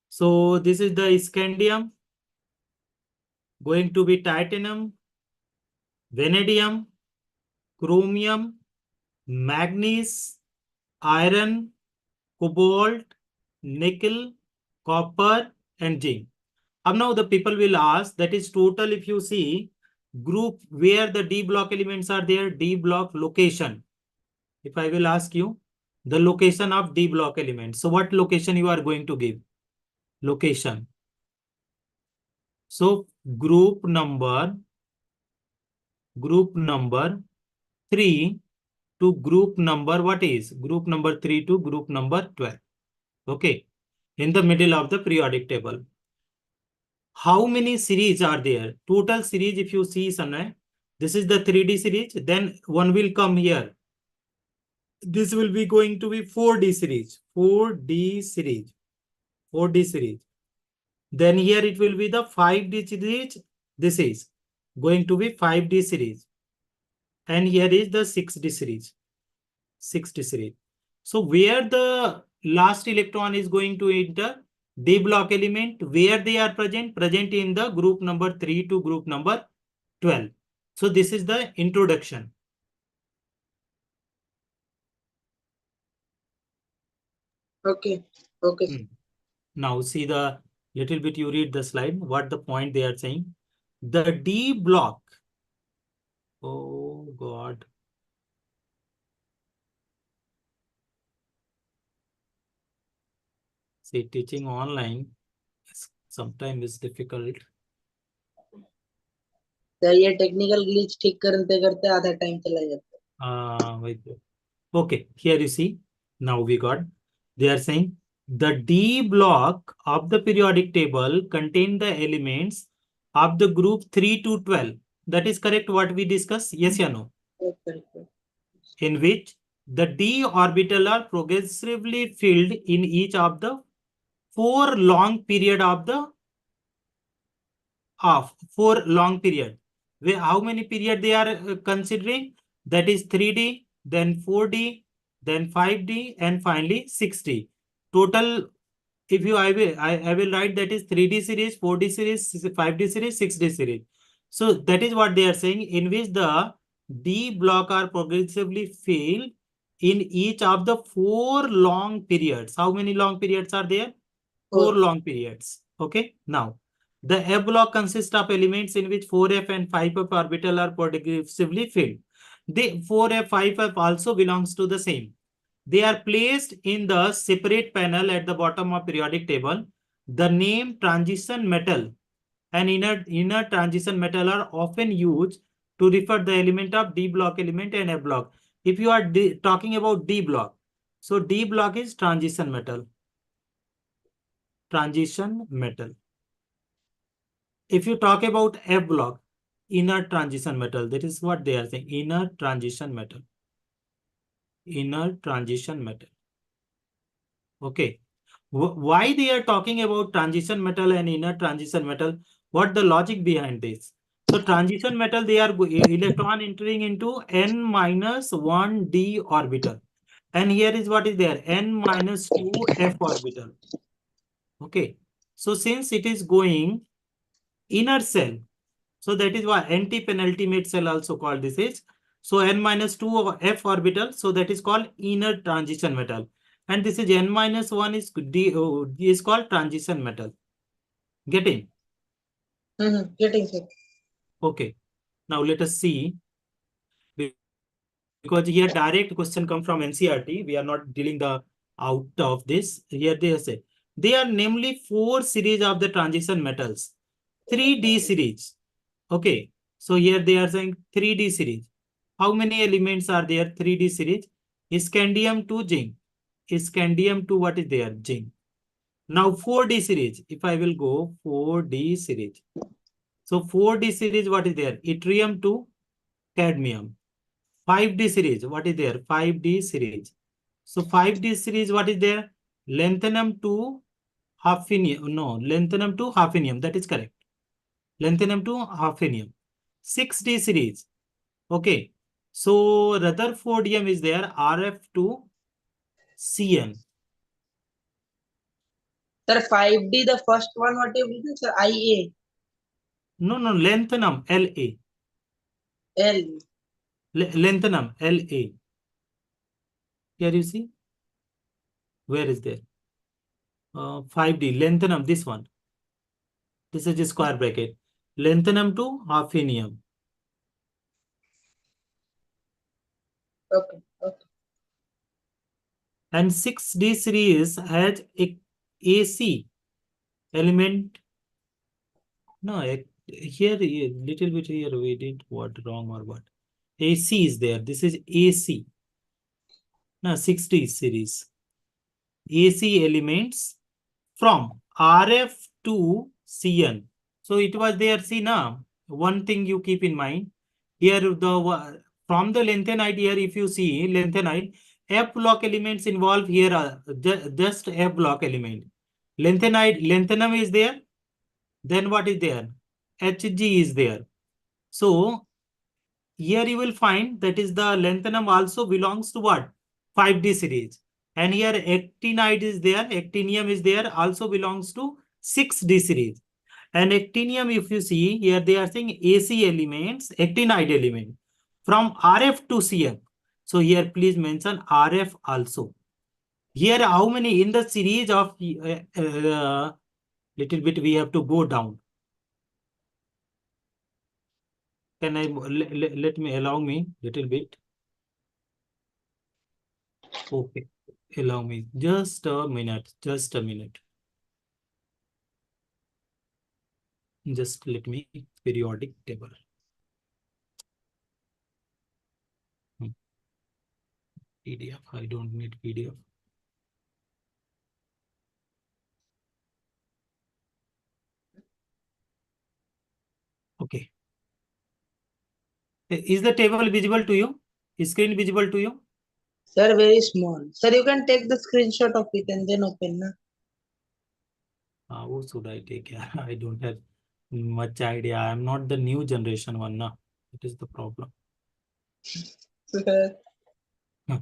So this is the scandium, going to be titanium, vanadium, chromium, manganese, iron, cobalt, nickel, copper, and zinc. Now the people will ask, that is total, if you see, group where the D block elements are there, D block location. If I will ask you, the location of D block elements. So what location you are going to give? Location. So group number 3 to group number, what is? Group number 3 to group number 12. Okay. In the middle of the periodic table. How many series are there? Total series, if you see somewhere, this is the 3D series, then one will come here. This will be going to be 4D series. 4D series. 4D series. Then here it will be the 5D series. This is going to be 5D series. And here is the 6D series. 6D series. So where the last electron is going to enter? D block element, where they are present in the group number 3 to group number 12. So this is the introduction. Okay. Okay. Now see the little bit, you read the slide, what the point they are saying. The D block. Oh God. See, teaching online sometimes is difficult. ये technical glitch ठीक करते करते आधा time चला जाता है. Wait. Okay, here you see, now we got, they are saying the D block of the periodic table contain the elements of the group 3 to 12. That is correct what we discussed? Yes or no? In which the D orbital are progressively filled in each of the 4 long period of the 4 long period. How many period they are considering? That is 3D, then 4D, then 5D, and finally 6D. Total, if you, I will write, that is 3D series, 4D series, 5D series, 6D series. So that is what they are saying, in which the D block are progressively filled in each of the 4 long periods. How many long periods are there? 4 long periods. Okay. Now, the F block consists of elements in which 4f and 5f orbital are progressively filled. The 4f, 5f also belongs to the same. They are placed in the separate panel at the bottom of periodic table. The name transition metal and inner transition metal are often used to refer the element of D block element and F block. If you are talking about D block, so D block is transition metal. Transition metal. If you talk about F block, inner transition metal, that is what they are saying, inner transition metal. Inner transition metal. Okay. Why they are talking about transition metal and inner transition metal? What the logic behind this? So transition metal, they are electron entering into n-1d orbital. And here is what is there, n-2f orbital. Okay. So since it is going inner cell, so that is why anti-penultimate cell also called this is. So n-2 of f orbital, so that is called inner transition metal. And this is n-1 is called transition metal. Getting? Getting, sir. Okay. Now let us see. Because here direct question come from NCERT. We are not dealing the out of this. Here they say, they are namely 4 series of the transition metals. 3D series. Okay. So here they are saying 3D series. How many elements are there? 3D series. Scandium to zinc. Scandium to what is there? Zinc. Now 4D series. If I will go 4D series. So 4D series, what is there? Yttrium to cadmium. 5D series. What is there? 5D series. So 5D series, what is there? Lanthanum to hafnium. No, lanthanum to hafnium. That is correct. Lanthanum to hafnium. 6D series. Okay. So Rutherfordium is there. RF to CN. Sir, 5D, the first one, what you written, sir? IA. No, lanthanum, La. L. Lanthanum, La. Here you see. Where is there? 5D, lanthanum, this one. This is a square bracket. Lanthanum to hafnium. Okay. Okay. And 6D series has a AC element. No, here, little bit here we did what wrong or what. AC is there. This is AC. No, 6D series. AC elements from RF to CN. So it was there. See now, one thing you keep in mind here, from the lanthanide here, if you see lanthanide, F block elements involved here are just F block element. Lanthanum is there. Then what is there? Hg is there. So here you will find that is the lanthanum also belongs to what? 5D series. And here actinide is there, actinium is there, also belongs to 6D series. And actinium, if you see here, they are saying AC elements, actinide element from RF to CN. So here please mention RF also. Here how many in the series of little bit we have to go down. Can I let me allow me little bit? Okay, allow me just a minute, just a minute. Just let me periodic table. PDF, I don't need PDF. Okay. Is the table visible to you? Is screen visible to you? Sir, very small. Sir, you can take the screenshot of it and then open. Na? What should I take? I don't have much idea. I'm not the new generation one now. It is the problem. Sir. Huh.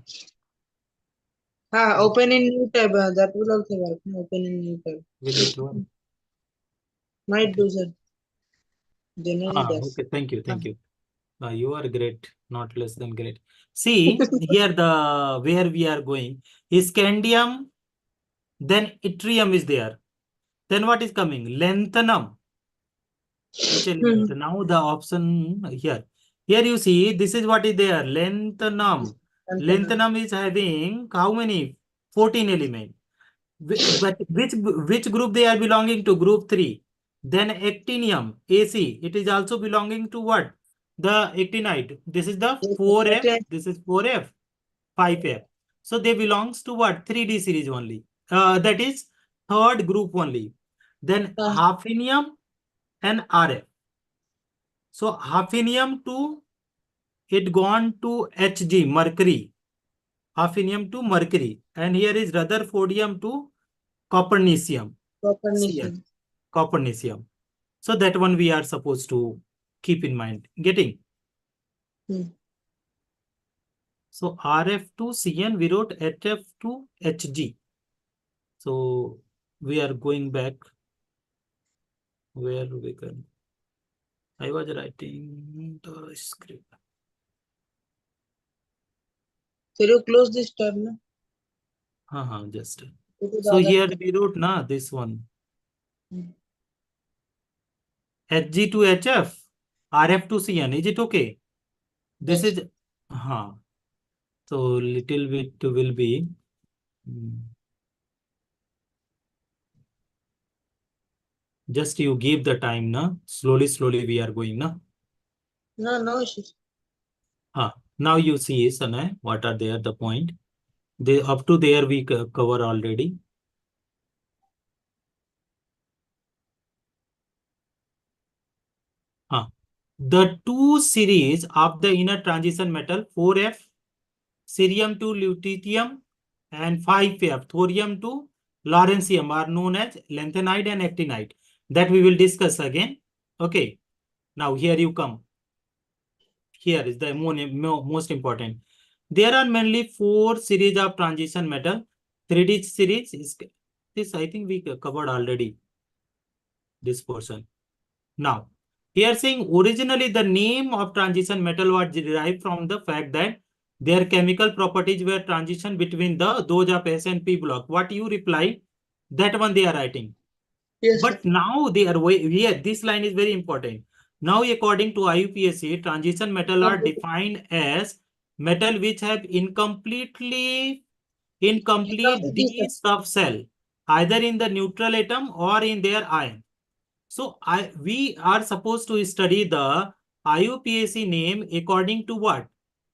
Open in new tab. That will also work. Open in new tab. Will it work? Might Okay. do, sir. Generally does. Okay, thank you, thank you. You are great, not less than great. See, here the where we are going is scandium, then yttrium is there. Then what is coming? Lanthanum. Which element? Now the option here. Here you see, this is what is there. Lanthanum. Lanthanum is having how many? 14 element. But which group they are belonging to? Group 3. Then actinium, AC. It is also belonging to what? The actinide. This is the 4F. This is 4F, 5F. So they belongs to what? 3D series only. That is third group only. Then hafnium and RF. So hafnium to it gone to Hg, mercury. Hafnium to mercury. And here is Rutherfordium to copernicium. Cn. Copernicium. So that one we are supposed to keep in mind. Getting? So RF to Cn, we wrote HF to Hg. So we are going back where we can. I was writing the script. So you close this tab, na? Just. So here we wrote na this one. Hg to HF, RF to Cn. Is it okay? This is so little bit will be just you give the time na. Slowly we are going na. No issues. Now you see Sanay, what are there the point. They up to there we cover already. The two series of the inner transition metal 4F, cerium to lutetium, and 5F, thorium to lawrencium, are known as lanthanide and actinide. That we will discuss again. Okay. Now here you come. Here is the most important. There are mainly 4 series of transition metal. 3D series is this, I think we covered already this portion. Now, here saying originally the name of transition metal was derived from the fact that their chemical properties were transition between those of S and P block. What you reply, that one they are writing. Yes, But now they are here. This line is very important. Now, according to IUPAC, transition metal are defined as metal which have incomplete D subshell, either in the neutral atom or in their ion. So we are supposed to study the IUPAC name according to what?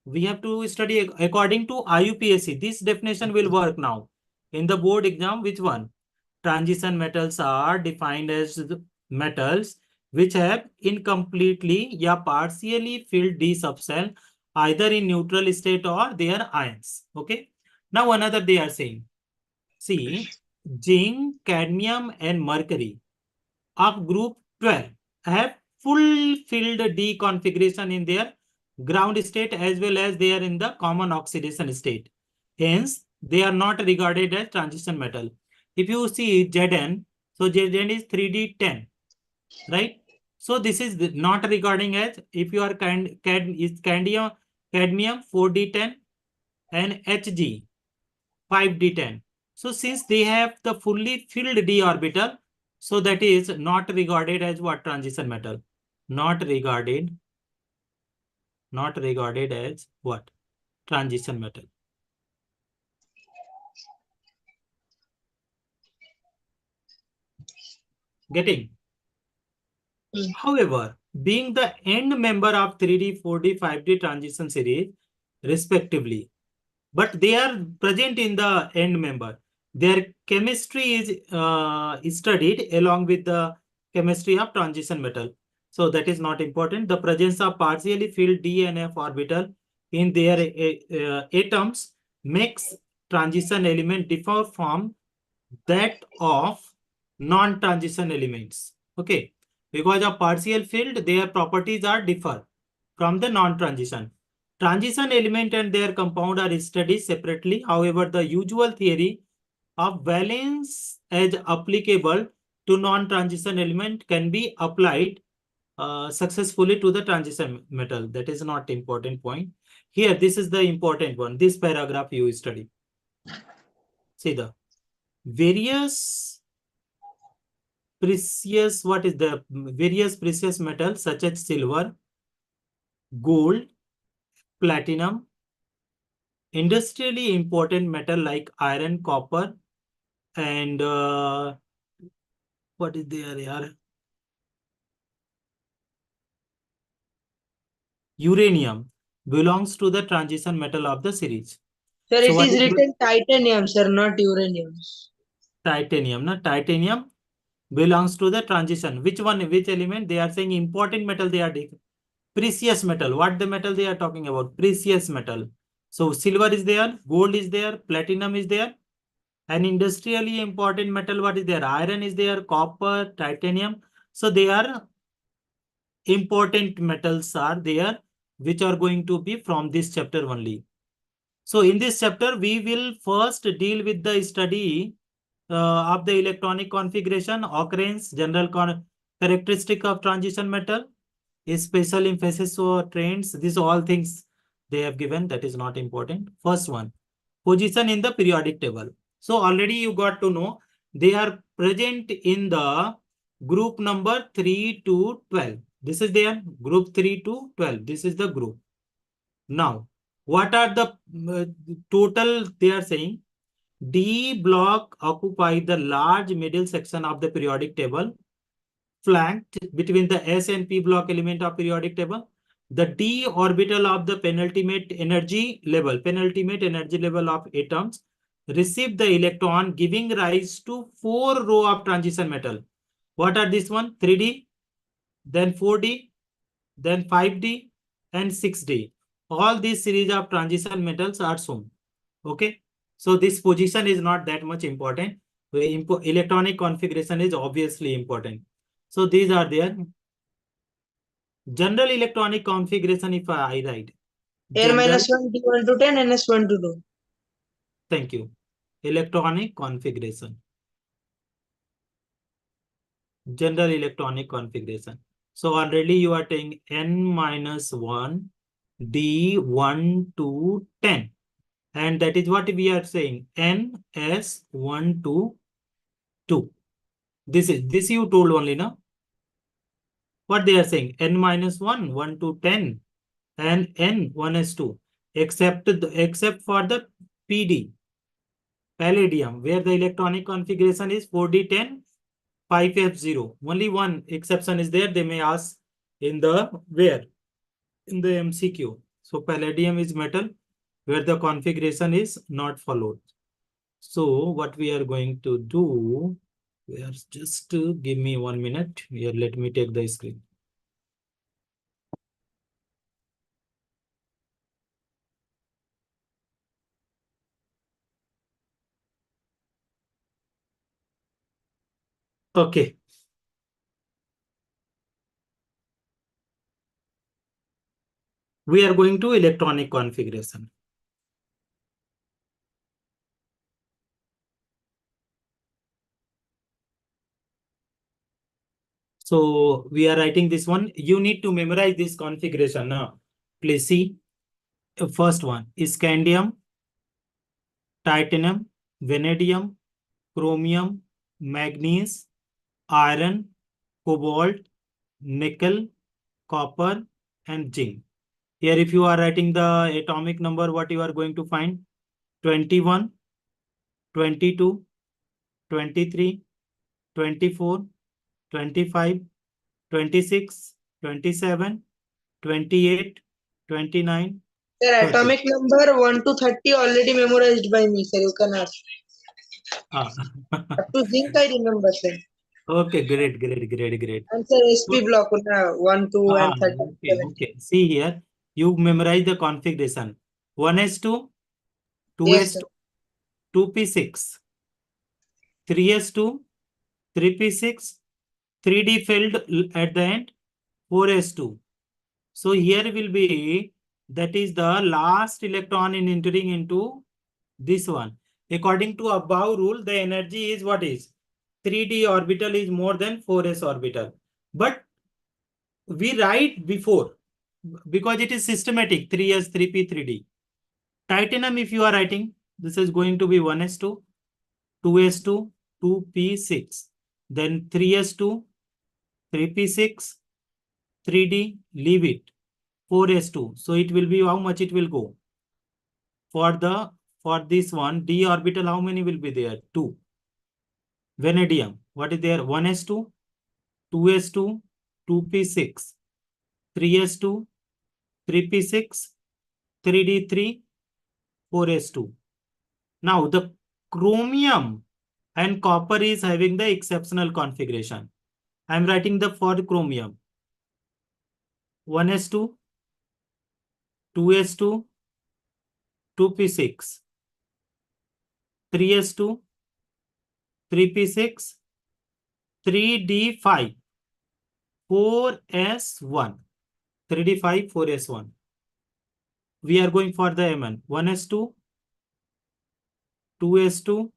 We have to study according to IUPAC. This definition will work now. In the board exam, which one? Transition metals are defined as metals which have incompletely or partially filled D subshell, either in neutral state or their ions. Okay. Now another they are saying, see, zinc, cadmium and mercury of group 12 have fulfilled D configuration in their ground state as well as they are in the common oxidation state. Hence, they are not regarded as transition metal. If you see Zn, so Zn is 3D10, right? So this is not regarding as if you are cadmium 4D10 and Hg 5D10. So since they have the fully filled d orbital, so that is not regarded as what? Transition metal. Not regarded as what? Transition metal. Getting? However, being the end member of 3D, 4D, 5D transition series, respectively, but they are present in the end member. Their chemistry is studied along with the chemistry of transition metal. So that is not important. The presence of partially filled D and F orbital in their atoms makes transition element differ from that of non-transition elements. Okay. Because of partial filled, their properties are differ from the non-transition. Transition element and their compound are studied separately. However, the usual theory of valence as applicable to non-transition element can be applied successfully to the transition metal. That is not important point. Here, this is the important one. This paragraph you study. See the various precious, what is the various precious metals such as silver, gold, platinum, industrially important metal like iron, copper, and what is there here? Uranium belongs to the transition metal of the series. Sir, So it what is is written titanium, sir, not uranium. titanium? Na? Titanium belongs to the transition. Which one? Which element? They are saying important metal. They are precious metal. What the metal they are talking about? Precious metal. So silver is there, gold is there, platinum is there. And industrially important metal, what is there? Iron is there, copper, titanium. So they are important metals are there, which are going to be from this chapter only. So in this chapter, we will first deal with the study of the electronic configuration, occurrence, general characteristic of transition metal, special emphasis or trends. These all things they have given. That is not important. First one, position in the periodic table. So already you got to know they are present in the group number 3 to 12. This is their group 3 to 12. This is the group. Now, what are the total they are saying? D block occupy the large middle section of the periodic table, flanked between the S and P block element of periodic table. The D orbital of the penultimate energy level of atoms receive the electron, giving rise to 4 row of transition metal. What are this one? 3D, then 4D, then 5D, and 6D. All these series of transition metals are shown. Okay. So this position is not that much important. Electronic configuration is obviously important. So these are there. General electronic configuration, if I write. N General, minus 1, D1 to 10, NS1 to 2. thank you. Electronic configuration. General electronic configuration. So already you are taking N minus 1, D1 to 10. And that is what we are saying. NS1 to 2. This you told only, no? What they are saying? N minus 1, 1 to 10. And N 1s2. Except for the PD. Palladium, where the electronic configuration is 4D10, 5F0. Only one exception is there. They may ask in the where? In the MCQ. So palladium is metal where the configuration is not followed. So what we are going to do, we are just give me 1 minute. Here, let me take the screen. Okay. We are going to electronic configuration. So we are writing this one. You need to memorize this configuration now. Please see. First one is scandium, titanium, vanadium, chromium, manganese, iron, cobalt, nickel, copper, and zinc. Here, if you are writing the atomic number, what you are going to find? 21, 22, 23, 24, 25, 26, 27, 28, 29, Sir, 30. atomic number 1 to 30 already memorized by me, sir. You can ask. Ah. Up to zinc, I remember, sir. Okay, great. And sir, SP block, 1, 2, and 30. Okay. See here, you memorize the configuration. 1s2, Yes, sir. 2s2, 2p6, 3s2, 3p6, 3d filled at the end, 4s2. So here will be, that is the last electron in entering into this one. According to above rule, the energy is what is? 3d orbital is more than 4s orbital. But we write before because it is systematic 3s, 3p, 3d. Titanium, if you are writing, this is going to be 1s2, 2s2, 2p6. Then 3s2, 3p6, 3d, leave it. 4s2. So it will be how much it will go? For this one, d orbital, how many will be there? 2. Vanadium, what is there? 1s2, 2s2, 2p6, 3s2, 3p6, 3d3, 4s2. Now the chromium and copper is having the exceptional configuration. I am writing the for chromium. 1s2, 2s2, 2p6, 3s2, 3p6, 3d5, 4s1, 3d5, 4s1. We are going for the Mn. 1s2, 2s2,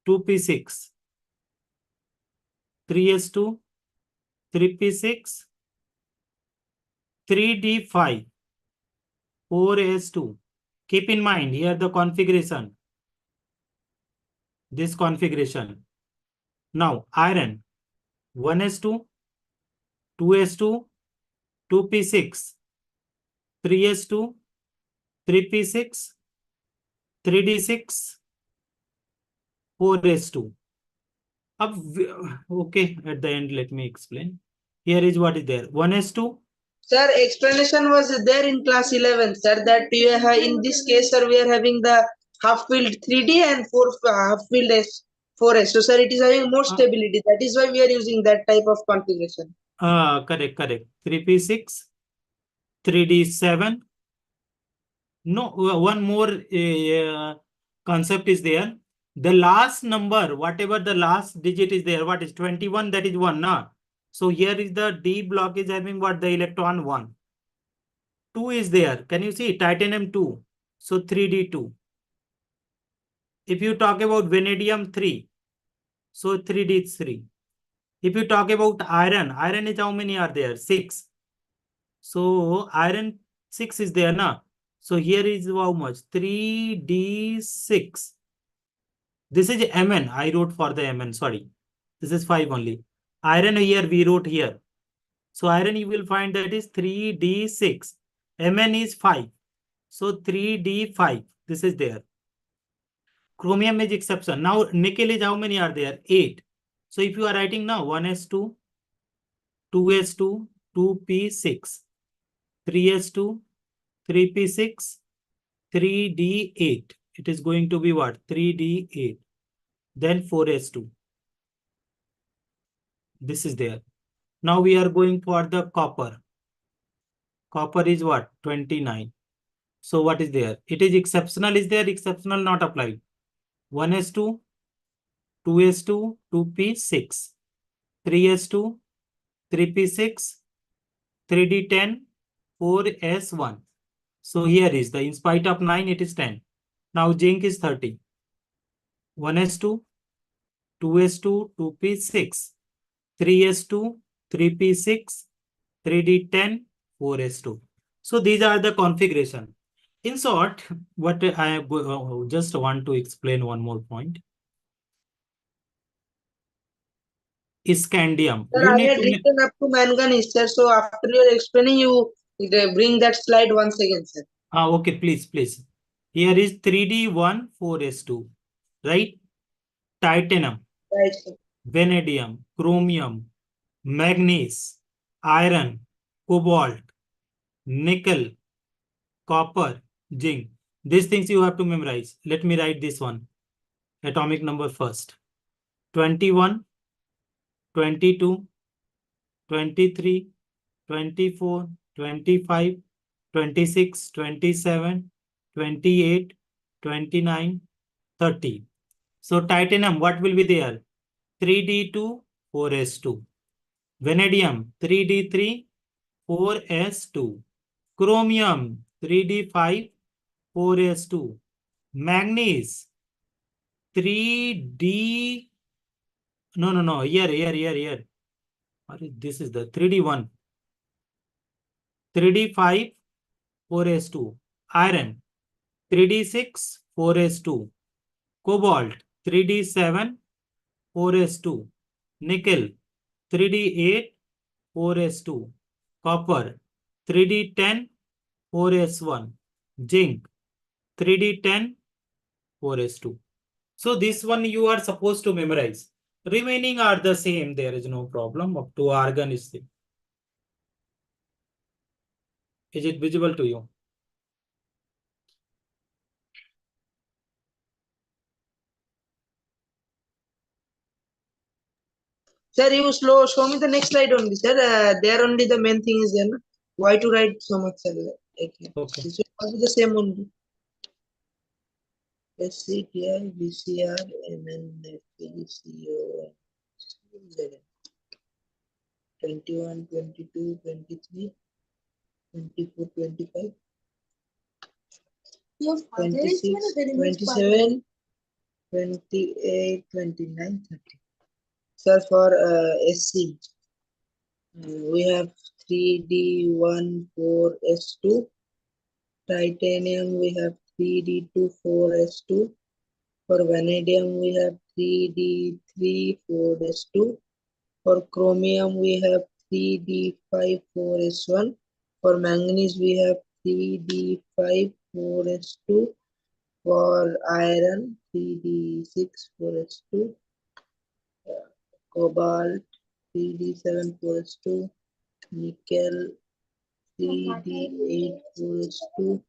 2p6, 3s2, 3p6, 3d5, 4s2. Keep in mind here the configuration. This configuration. Now iron 1s2, 2s2, 2p6, 3s2, 3p6, 3d6, 4s2. Okay, at the end, let me explain. Here is what is there. 1s2. Sir, explanation was there in class 11, sir, that you have, in this case, sir, we are having the half-filled 3D and half-filled 4S. So, sir, it is having more stability. That is why we are using that type of configuration. Correct. 3p6, 3d7. No, one more concept is there. The last number, whatever the last digit is there, what is 21? That is 1, na? So here is the D block is having what? The electron 1. 2 is there. Can you see? Titanium 2. So 3D2. If you talk about vanadium 3, so 3D3. If you talk about iron, iron is how many are there? 6. So iron 6 is there, na? So here is how much? 3D6. This is Mn. I wrote for the Mn. Sorry. This is 5 only. Iron here we wrote here. So iron you will find that is 3D6. Mn is 5. So 3D5. This is there. Chromium is exception. Now nickel is how many are there? 8. So if you are writing now 1s2, 2s2, 2p6, 3s2, 3p6, 3d8. It is going to be what? 3d8. Then 4s2. This is there. Now we are going for the copper. Copper is what? 29. So what is there? It is exceptional is there, exceptional not applied. 1s2, 2s2, 2p6, 3s2, 3p6, 3d10, 4s1. So here is the, in spite of 9, it is 10. Now zinc is 30. 1s2, 2s2, 2p6, 3s2, 3p6, 3d10, 4s2. So these are the configuration. In short, what I just want to explain one more point. Scandium. Sir, You I need had to written up to manganese, sir. So after your explaining, you bring that slide once again, sir. okay, please. Here is 3d1, 4s2, right? Titanium, Right, sir. vanadium, chromium, manganese, iron, cobalt, nickel, copper, zinc. These things you have to memorize. Let me write this one. Atomic number first. 21, 22, 23, 24, 25, 26, 27, 28, 29, 30. So titanium, what will be there? 3d2, 4s2. Vanadium, 3d3, 4s2. Chromium, 3d5, 4s2. Manganese, 3d. No. Here. This is the 3d1. 3d5, 4s2. Iron, 3d6, 4s2. Cobalt, 3d7, 4s2. Nickel, 3d8, 4s2. Copper, 3d10, 4s1. Zinc, 3d10, 4s2. So this one you are supposed to memorize. Remaining are the same. There is no problem. Up to argon is the. Is it visible to you? Sir, you show me the next slide only, sir. There only the main thing is there. No? Why to write so much, sir? Okay. This will not be the same only. SCTI, BCR, MN, FPCO, 21, 22, 23, 24, 25, 26, 27, 28, 29, 30. Sir, for SC, we have 3D14S2. Titanium, we have 3D24S2. For vanadium, we have 3D34S2. For chromium, we have 3D54S1. For manganese, we have 3D54S2. For iron, 3D64S2. Cobalt, 3D74S2. Nickel, 3D84S2.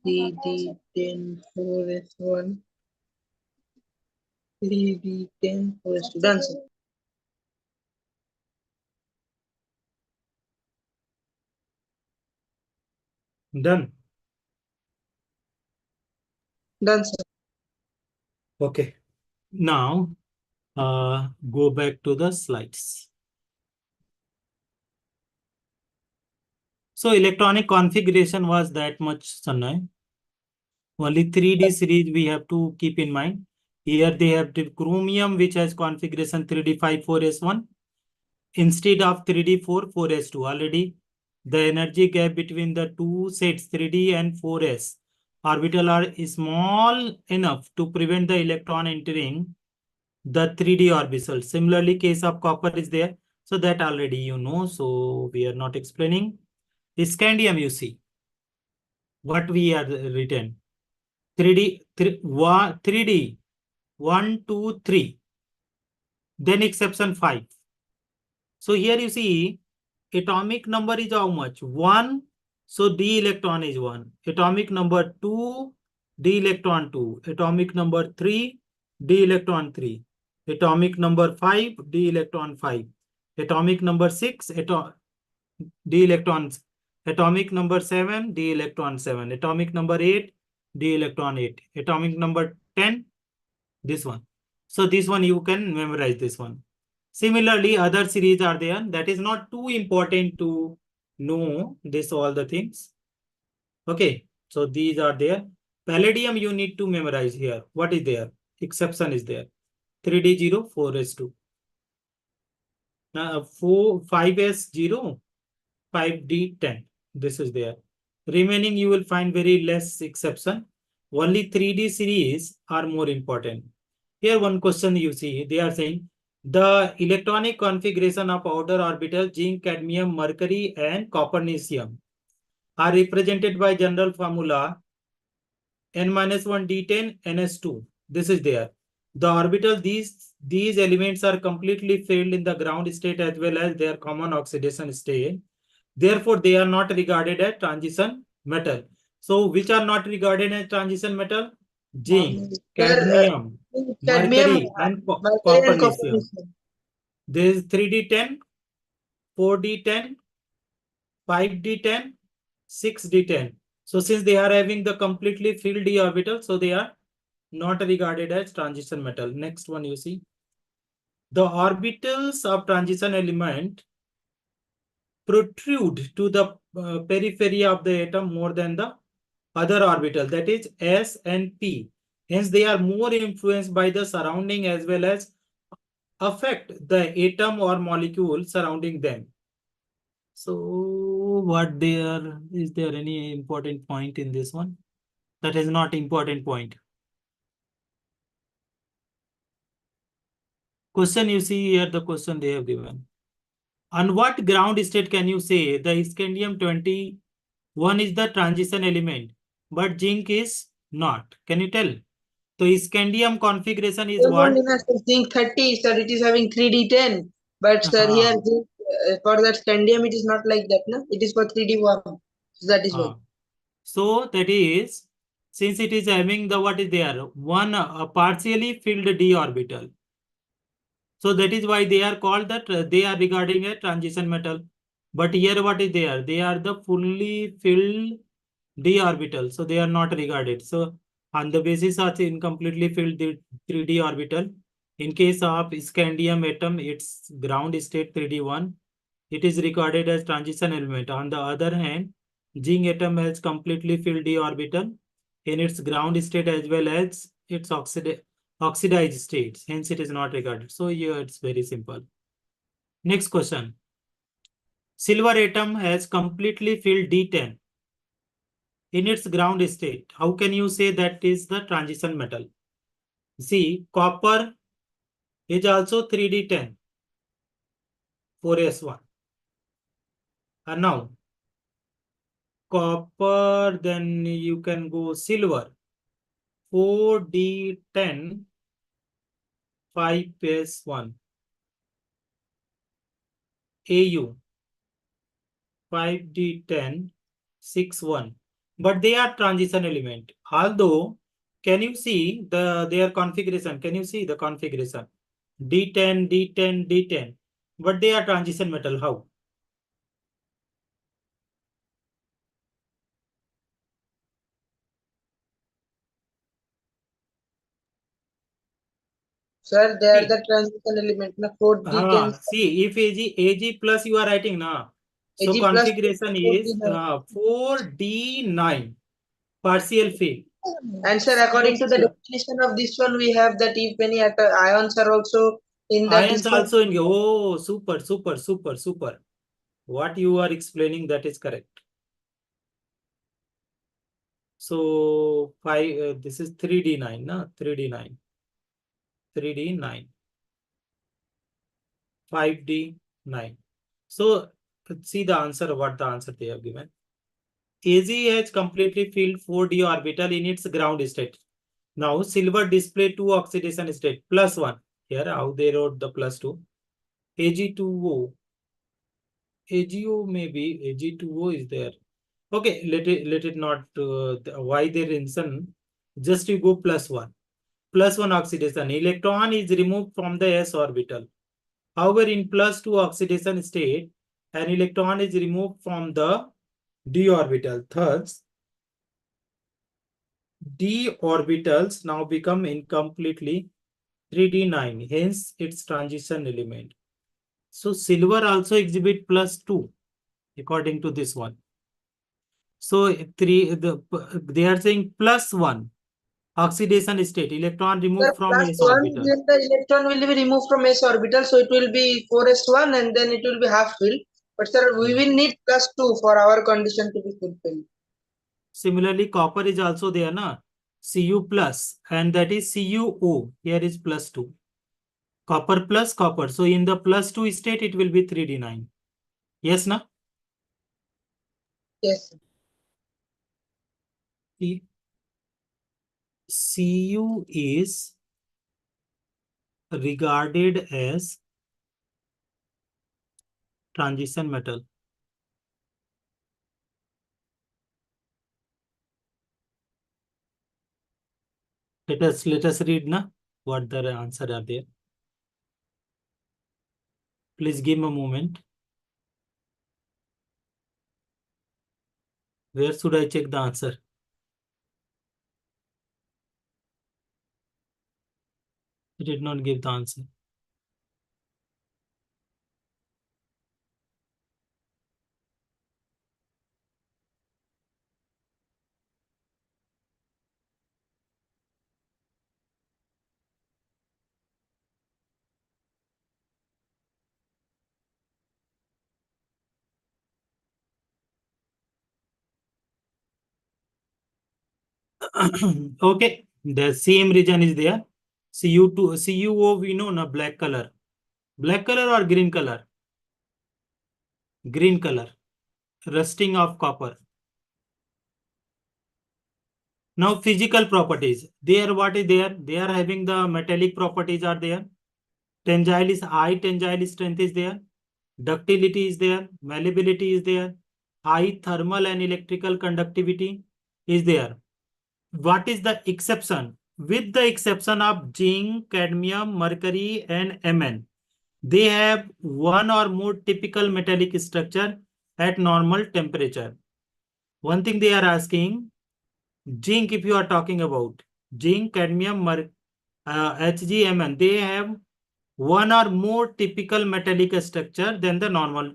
3D104S1. 3D10 4S2. Done, sir. Done. Done, sir. Okay. Now, go back to the slides. So electronic configuration was that much, Sanay. Only 3D series we have to keep in mind. Here they have the chromium, which has configuration 3D54S1 instead of 3D44S2. Already the energy gap between the two sets 3D and 4S orbital are small enough to prevent the electron entering the 3D orbital. Similarly, case of copper is there. So that already you know. So we are not explaining. Scandium, you see what we are written. 3D, 3D, 1, 2, 3. Then exception 5. So here you see atomic number is how much? 1. So d electron is 1. Atomic number 2, d electron 2. Atomic number 3, d electron 3. Atomic number 5, d electron 5. Atomic number 6, d electrons. Atomic number 7, d electron 7. Atomic number 8, d electron 8. Atomic number 10, this one. So this one you can memorize this one. Similarly, other series are there. That is not too important to know this all the things. Okay, so these are there. Palladium you need to memorize here. What is there? Exception is there. 3D0, 4S2. 5S0, 5D10. This is there. Remaining you will find very less exception. Only 3D series are more important. Here one question you see, they are saying the electronic configuration of outer orbital zinc, cadmium, mercury and copernicium are represented by general formula n-1 d10 ns2. This is there. The orbital these elements are completely filled in the ground state as well as their common oxidation state. Therefore, they are not regarded as transition metal. So, which are not regarded as transition metal? Zinc, Sir, cadmium, cadmium, mercury, and mercury and copernicium. copernicium. There is 3D10, 4D10, 5D10, 6D10. So, since they are having the completely filled d orbital, so they are not regarded as transition metal. Next one you see. The orbitals of transition element protrude to the periphery of the atom more than the other orbital, that is S and P. Hence, they are more influenced by the surrounding as well as affect the atom or molecule surrounding them. So, what there is there any important point in this one? That is not important point. Question you see here, the question they have given. On what ground state can you say the scandium 21 is the transition element, but zinc is not? Can you tell? So scandium configuration is No, what? no, sir, zinc 30, sir, it is having 3D10. But sir, here zinc, for that scandium, it is not like that, no? It is for 3D1. So that is why. So that is, since it is having the what is there? One partially filled d orbital. So that is why they are called that they are regarding a transition metal. But here what is there? They are the fully filled d orbital. So they are not regarded. So on the basis of incompletely filled 3D orbital, in case of scandium atom, its ground state 3D1, it is recorded as transition element. On the other hand, zinc atom has completely filled d orbital in its ground state as well as its oxidized states. Hence, it is not regarded. So here it's very simple. Next question. Silver atom has completely filled D10 in its ground state. How can you say that is the transition metal? See, copper is also 3D10, 4S1. And now, copper, then you can go silver, 4D10, 5S1. Au, 5D10, 6-1. But they are transition element. Although, can you see their configuration? Can you see the configuration? D10, D10, D10. But they are transition metal. How? Sir, they are See. the transition element. Na 4D10. See, if AG plus you are writing now. So AG plus configuration is 4D9. 4D9 partial fill. And sir, according to the definition of this one, we have that if any ions are also in the Ions display. also in. Oh, super, super, super, super. What you are explaining, that is correct. So this is 3D9, na? 3D9. 3D9. 5D9. So see the answer, what the answer they have given. AZ has completely filled 4D orbital in its ground state. Now silver display 2 oxidation state +1. Here how they wrote the +2. Ag2O. AgO maybe Ag2O is there. Okay, let it not why they mention. Just you go +1. +1 oxidation. Electron is removed from the s orbital. However, in +2 oxidation state, an electron is removed from the d orbital. Thus, d orbitals now become incompletely 3D9, hence its transition element. So silver also exhibit +2 according to this one. So they are saying +1 oxidation state, electron Sir, removed from plus s 1, orbital. then the electron will be removed from s orbital, so it will be 4s1 and then it will be half filled. But sir, we will need +2 for our condition to be fulfilled. Similarly, copper is also there, na? Cu plus, and that is CuO. Here is +2. Copper plus copper. So in the +2 state, it will be 3D9. Yes, na? Yes. Cu is regarded as transition metal. Let us read na what the answer are there. Please give me a moment. Where should I check the answer? It did not give the answer. Okay, the same region is there. CuO we know na, black color. Black color or green color? Green color. Rusting of copper. Now physical properties. There what is there? They are having the metallic properties are there. Tensile is high, tensile strength is there. Ductility is there. Malleability is there. High thermal and electrical conductivity is there. What is the exception? With the exception of zinc, cadmium, mercury, and Mn, they have one or more typical metallic structure at normal temperature. One thing they are asking, zinc, if you are talking about zinc, cadmium, Hg, Mn, they have one or more typical metallic structure than the normal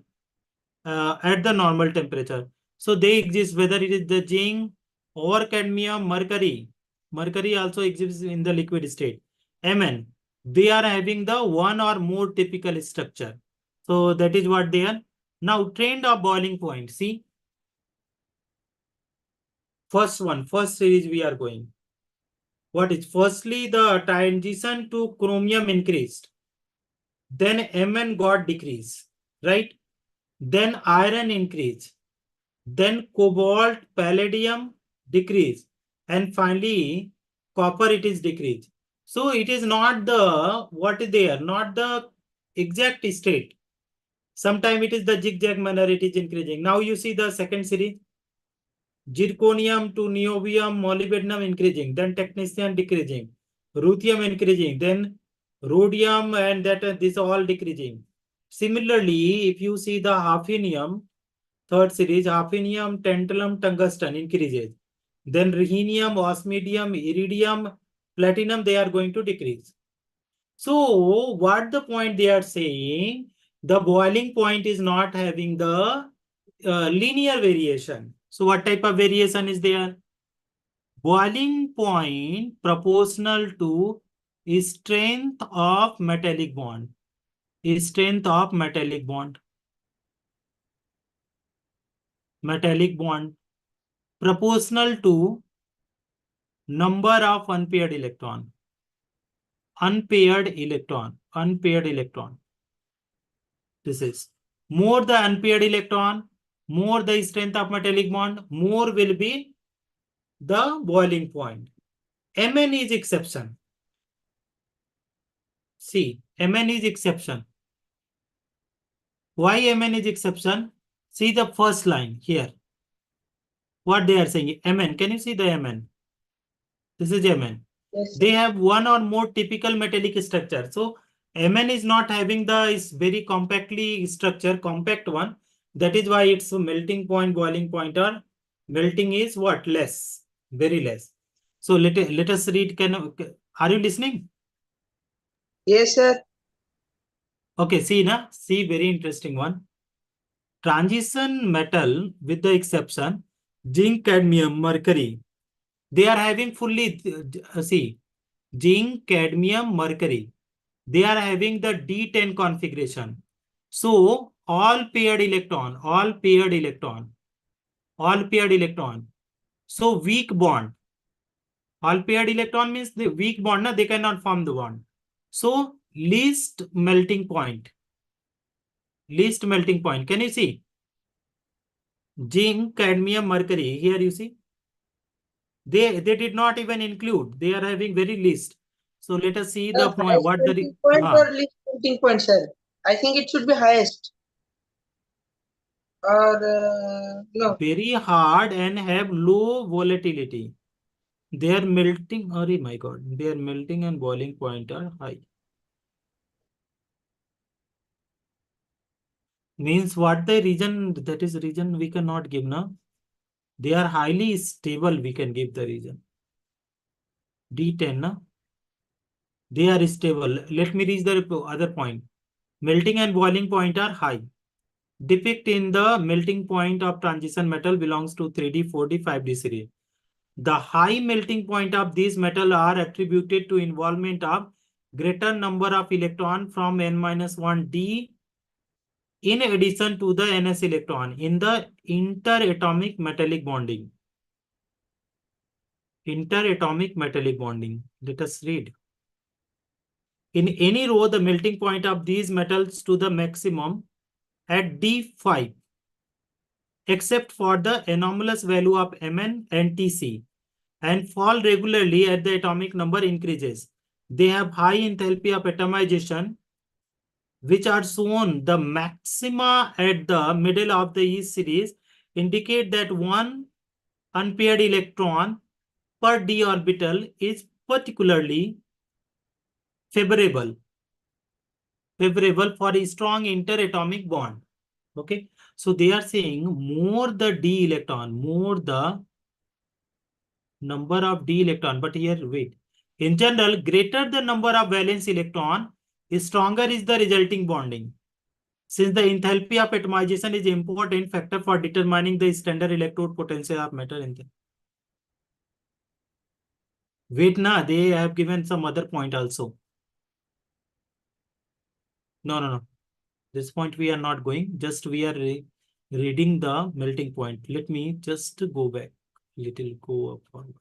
at the normal temperature. So they exist whether it is the zinc or cadmium, mercury. Mercury also exists in the liquid state. Mn, they are having the one or more typical structure. So that is what they are. Now trend of boiling point. See, first series we are going. What is firstly the transition to chromium increased. Then Mn got decreased, right? Then iron increase, then cobalt, palladium decrease, and finally copper it is decreased. So it is not the what is there, not the exact state. Sometimes it is the zigzag manner it is increasing. Now you see the second series, zirconium to niobium, molybdenum increasing, then technetium decreasing, ruthenium increasing, then rhodium and that this all decreasing. Similarly, if you see the hafnium, third series, hafnium, tantalum, tungsten increases. Then rhenium, osmidium, iridium, platinum, they are going to decrease. So what the point they are saying, the boiling point is not having the linear variation. So what type of variation is there? Boiling point proportional to strength of metallic bond. Strength of metallic bond. Metallic bond proportional to number of unpaired electron. Unpaired electron. Unpaired electron. This is more the unpaired electron, more the strength of metallic bond, more will be the boiling point. Mn is exception. See, Mn is exception. Why Mn is exception? See the first line here. What they are saying, Mn. Can you see the Mn? This is Mn. Yes, sir. They have one or more typical metallic structure. So Mn is not having the is very compactly structure, compact one. That is why its melting point, boiling point, or melting is what? Less, very less. So let us read. Are you listening? Yes, sir. Okay, see na, see very interesting one. Transition metal with the exception zinc, cadmium, mercury. They are having fully see zinc, cadmium, mercury. They are having the D10 configuration. So all paired electron, all paired electron, all paired electron. So weak bond. All paired electron means the weak bond, na, they cannot form the bond. So least melting point. Least melting point. Can you see? Zinc, cadmium, mercury. Here you see. They did not even include. They are having very least. So let us see the point. Highest What melting the point or least melting point, sir? I think it should be highest. Or no. very hard and have low volatility. Their melting, oh my god, their melting and boiling point are high. Means what the region, that is region we cannot give now. They are highly stable, we can give the region. D10, na? They are stable. Let me reach the other point. Melting and boiling point are high. Defect in the melting point of transition metal belongs to 3D, 4D, 5D series. The high melting point of these metals are attributed to involvement of greater number of electrons from N-1D in addition to the NS electron in the interatomic metallic bonding. Interatomic metallic bonding. Let us read. In any row, the melting point of these metals to the maximum at D5, except for the anomalous value of Mn and Tc, and fall regularly as the atomic number increases. They have high enthalpy of atomization, which are shown the maxima at the middle of the E series indicate that one unpaired electron per d orbital is particularly favorable for a strong interatomic bond. Okay, so they are saying more the d electron, more the number of d electron, but here wait. In general, greater the number of valence electron, stronger is the resulting bonding. Since the enthalpy of atomization is an important factor for determining the standard electrode potential of metal in them. Wait, na, they have given some other point also. No. This point we are not going. Just we are reading the melting point. Let me just go back. Little go up forward.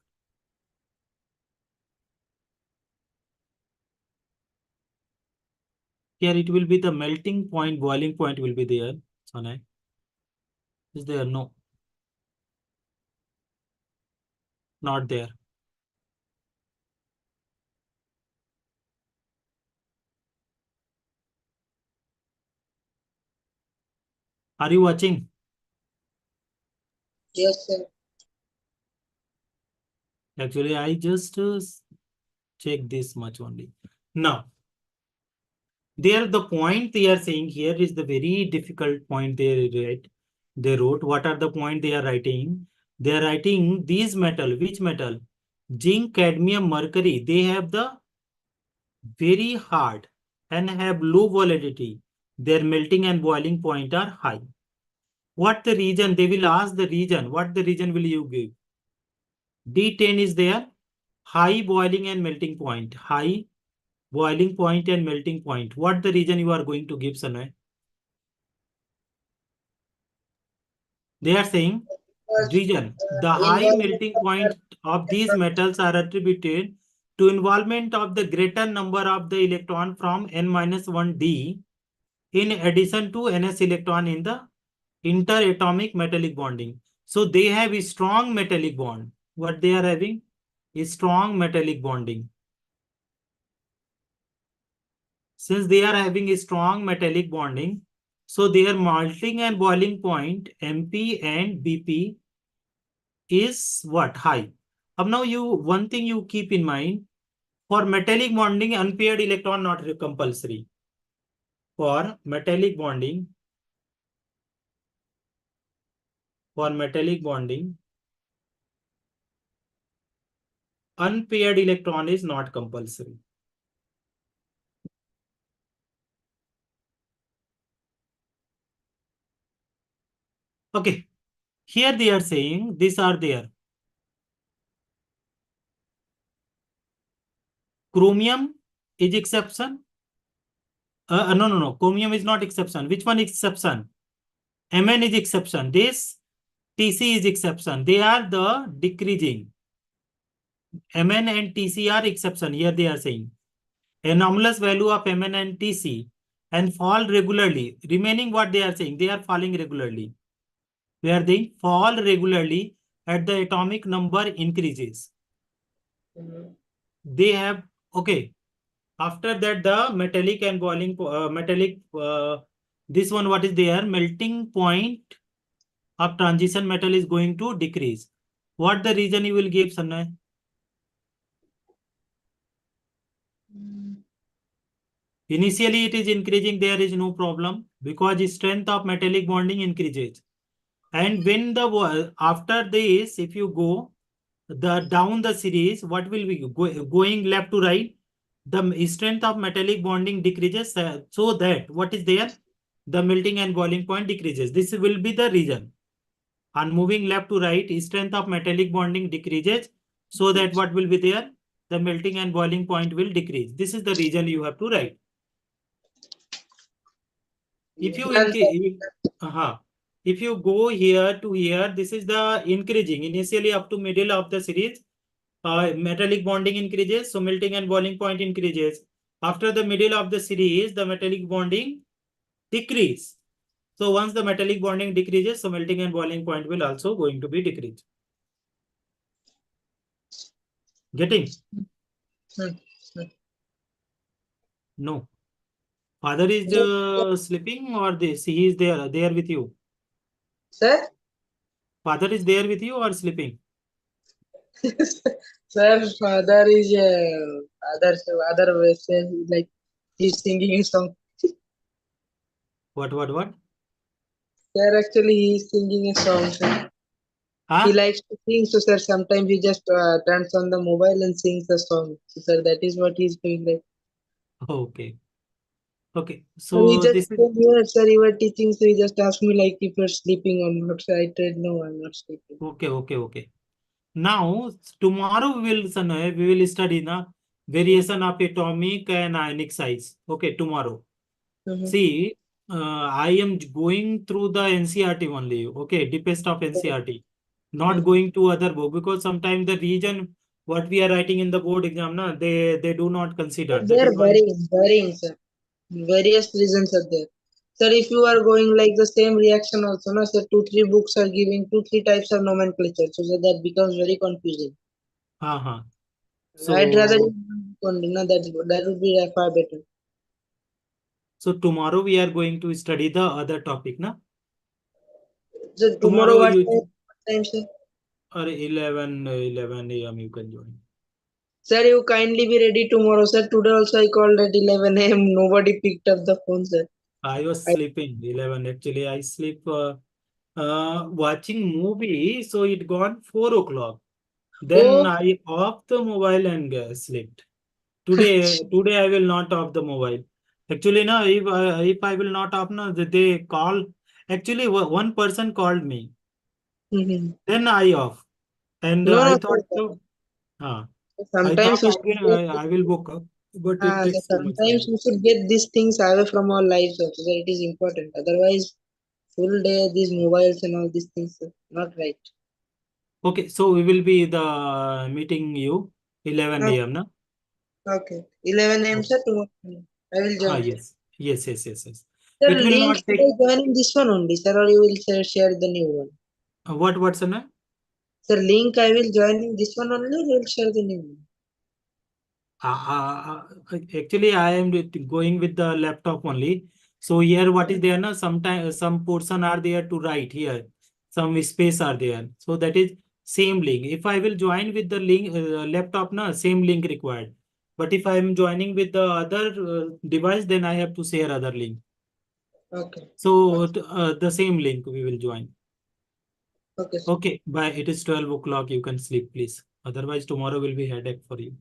Here it will be the melting point, boiling point will be there. Sanay. Is there? No. Not there. Are you watching? Yes, sir. Actually, I just check this much only. Now, there the point they are saying here is the very difficult point they wrote. What are the point they are writing? They are writing these metal. Which metal? Zinc, cadmium, mercury. They have the very hard and have low volatility, their melting and boiling point are high. What the region? They will ask the region. What the region will you give? D10 is there. High boiling and melting point. High boiling point and melting point. What the region you are going to give, Sanay? They are saying region. The high melting point of these metals are attributed to involvement of the greater number of the electron from n-1d in addition to ns electron in the interatomic metallic bonding. So they have a strong metallic bond. What they are having? A strong metallic bonding. Since they are having a strong metallic bonding, so their melting and boiling point MP and BP is what? High. Now one thing you keep in mind, for metallic bonding, unpaired electron not compulsory. For metallic bonding, unpaired electron is not compulsory. Okay, here they are saying these are there. Chromium is exception. No. Chromium is not exception. Which one is exception? Mn is exception. This Tc is exception. They are the decreasing. Mn and Tc are exception. Here they are saying anomalous value of Mn and Tc and fall regularly. Remaining what they are saying, they are falling regularly. Where they fall regularly at the atomic number increases. They have, okay. After that, the metallic and boiling, this one, what is there? Melting point of transition metal is going to decrease. What the reason you will give, Sanay? Initially, it is increasing. There is no problem because strength of metallic bonding increases. And when the after this, if you go down the series, what will be going left to right? The strength of metallic bonding decreases, so that what is there? The melting and boiling point decreases. This will be the reason. On moving left to right, strength of metallic bonding decreases, so that what will be there? The melting and boiling point will decrease. This is the reason you have to write. If you if you go here to here, this is the increasing. Initially up to middle of the series, metallic bonding increases, so melting and boiling point increases. After the middle of the series, the metallic bonding decrease. So once the metallic bonding decreases, so melting and boiling point will also going to be decreased. Getting? No. Father is sleeping, or this he is there with you? Sir? Father is there with you or sleeping? Sir, father is other way, sir, like he's singing a song. What? Sir, actually he's singing a song, sir. Huh? He likes to sing, so sir, sometimes he just turns on the mobile and sings the song. So sir, that is what he's doing. Like, Okay. Okay. sir, he So just this is came here, sir, you were teaching, so he just asked me like if you're sleeping or not. So I said no, I'm not sleeping. okay. Now tomorrow we will study the variation of atomic and ionic size. Okay, tomorrow. See, I am going through the NCRT only. Okay, deepest of NCRT, not going to other book, because sometimes the region what we are writing in the board exam, na, they do not consider. That They're is why. varying, sir. Various reasons are there. Sir, if you are going like the same reaction also, no, sir, 2-3 books are giving 2-3 types of nomenclature, so sir, that becomes very confusing. I'd rather So no, that would be far better. so tomorrow we are going to study the other topic, na? So tomorrow Tomorrow what you time, sir? or 11 a.m. you can join. Sir, you kindly be ready tomorrow, sir. Today also I called at 11 a.m. Nobody picked up the phone, sir. I was sleeping 11. Actually, I sleep watching movie, so it gone 4 o'clock. Then Oh, I off the mobile and slept. Today I will not off the mobile. Actually, na, if I will not off, na, they call. Actually, one person called me. Mhm. Then I off, and No, I no, thought, sir. I thought Sometimes we should get, I will book up, but it so takes too much sometimes time. we should get these things away from our lives also. So it is important. Otherwise, full day these mobiles and all these things are not right. Okay, so we will be the meeting you 11 Okay. a.m. na? Okay. 11 a.m. Okay. sir tomorrow morning. I will Ah, join. yes, yes. Sir, It will link not should take. I join in this one only, sir, or you will share the new one? What's the name? Sir, link I will join in this one only, or you will share the new one? Actually, I am going with the laptop only. So here, what is there? Na, sometimes some portion are there to write here. Some space are there. So that is same link. If I will join with the link laptop, na, same link required. But if I am joining with the other device, then I have to share other link. Okay. So the same link we will join. Okay, sir. Okay, bye. It is 12 o'clock. You can sleep, please. Otherwise, tomorrow will be headache for you.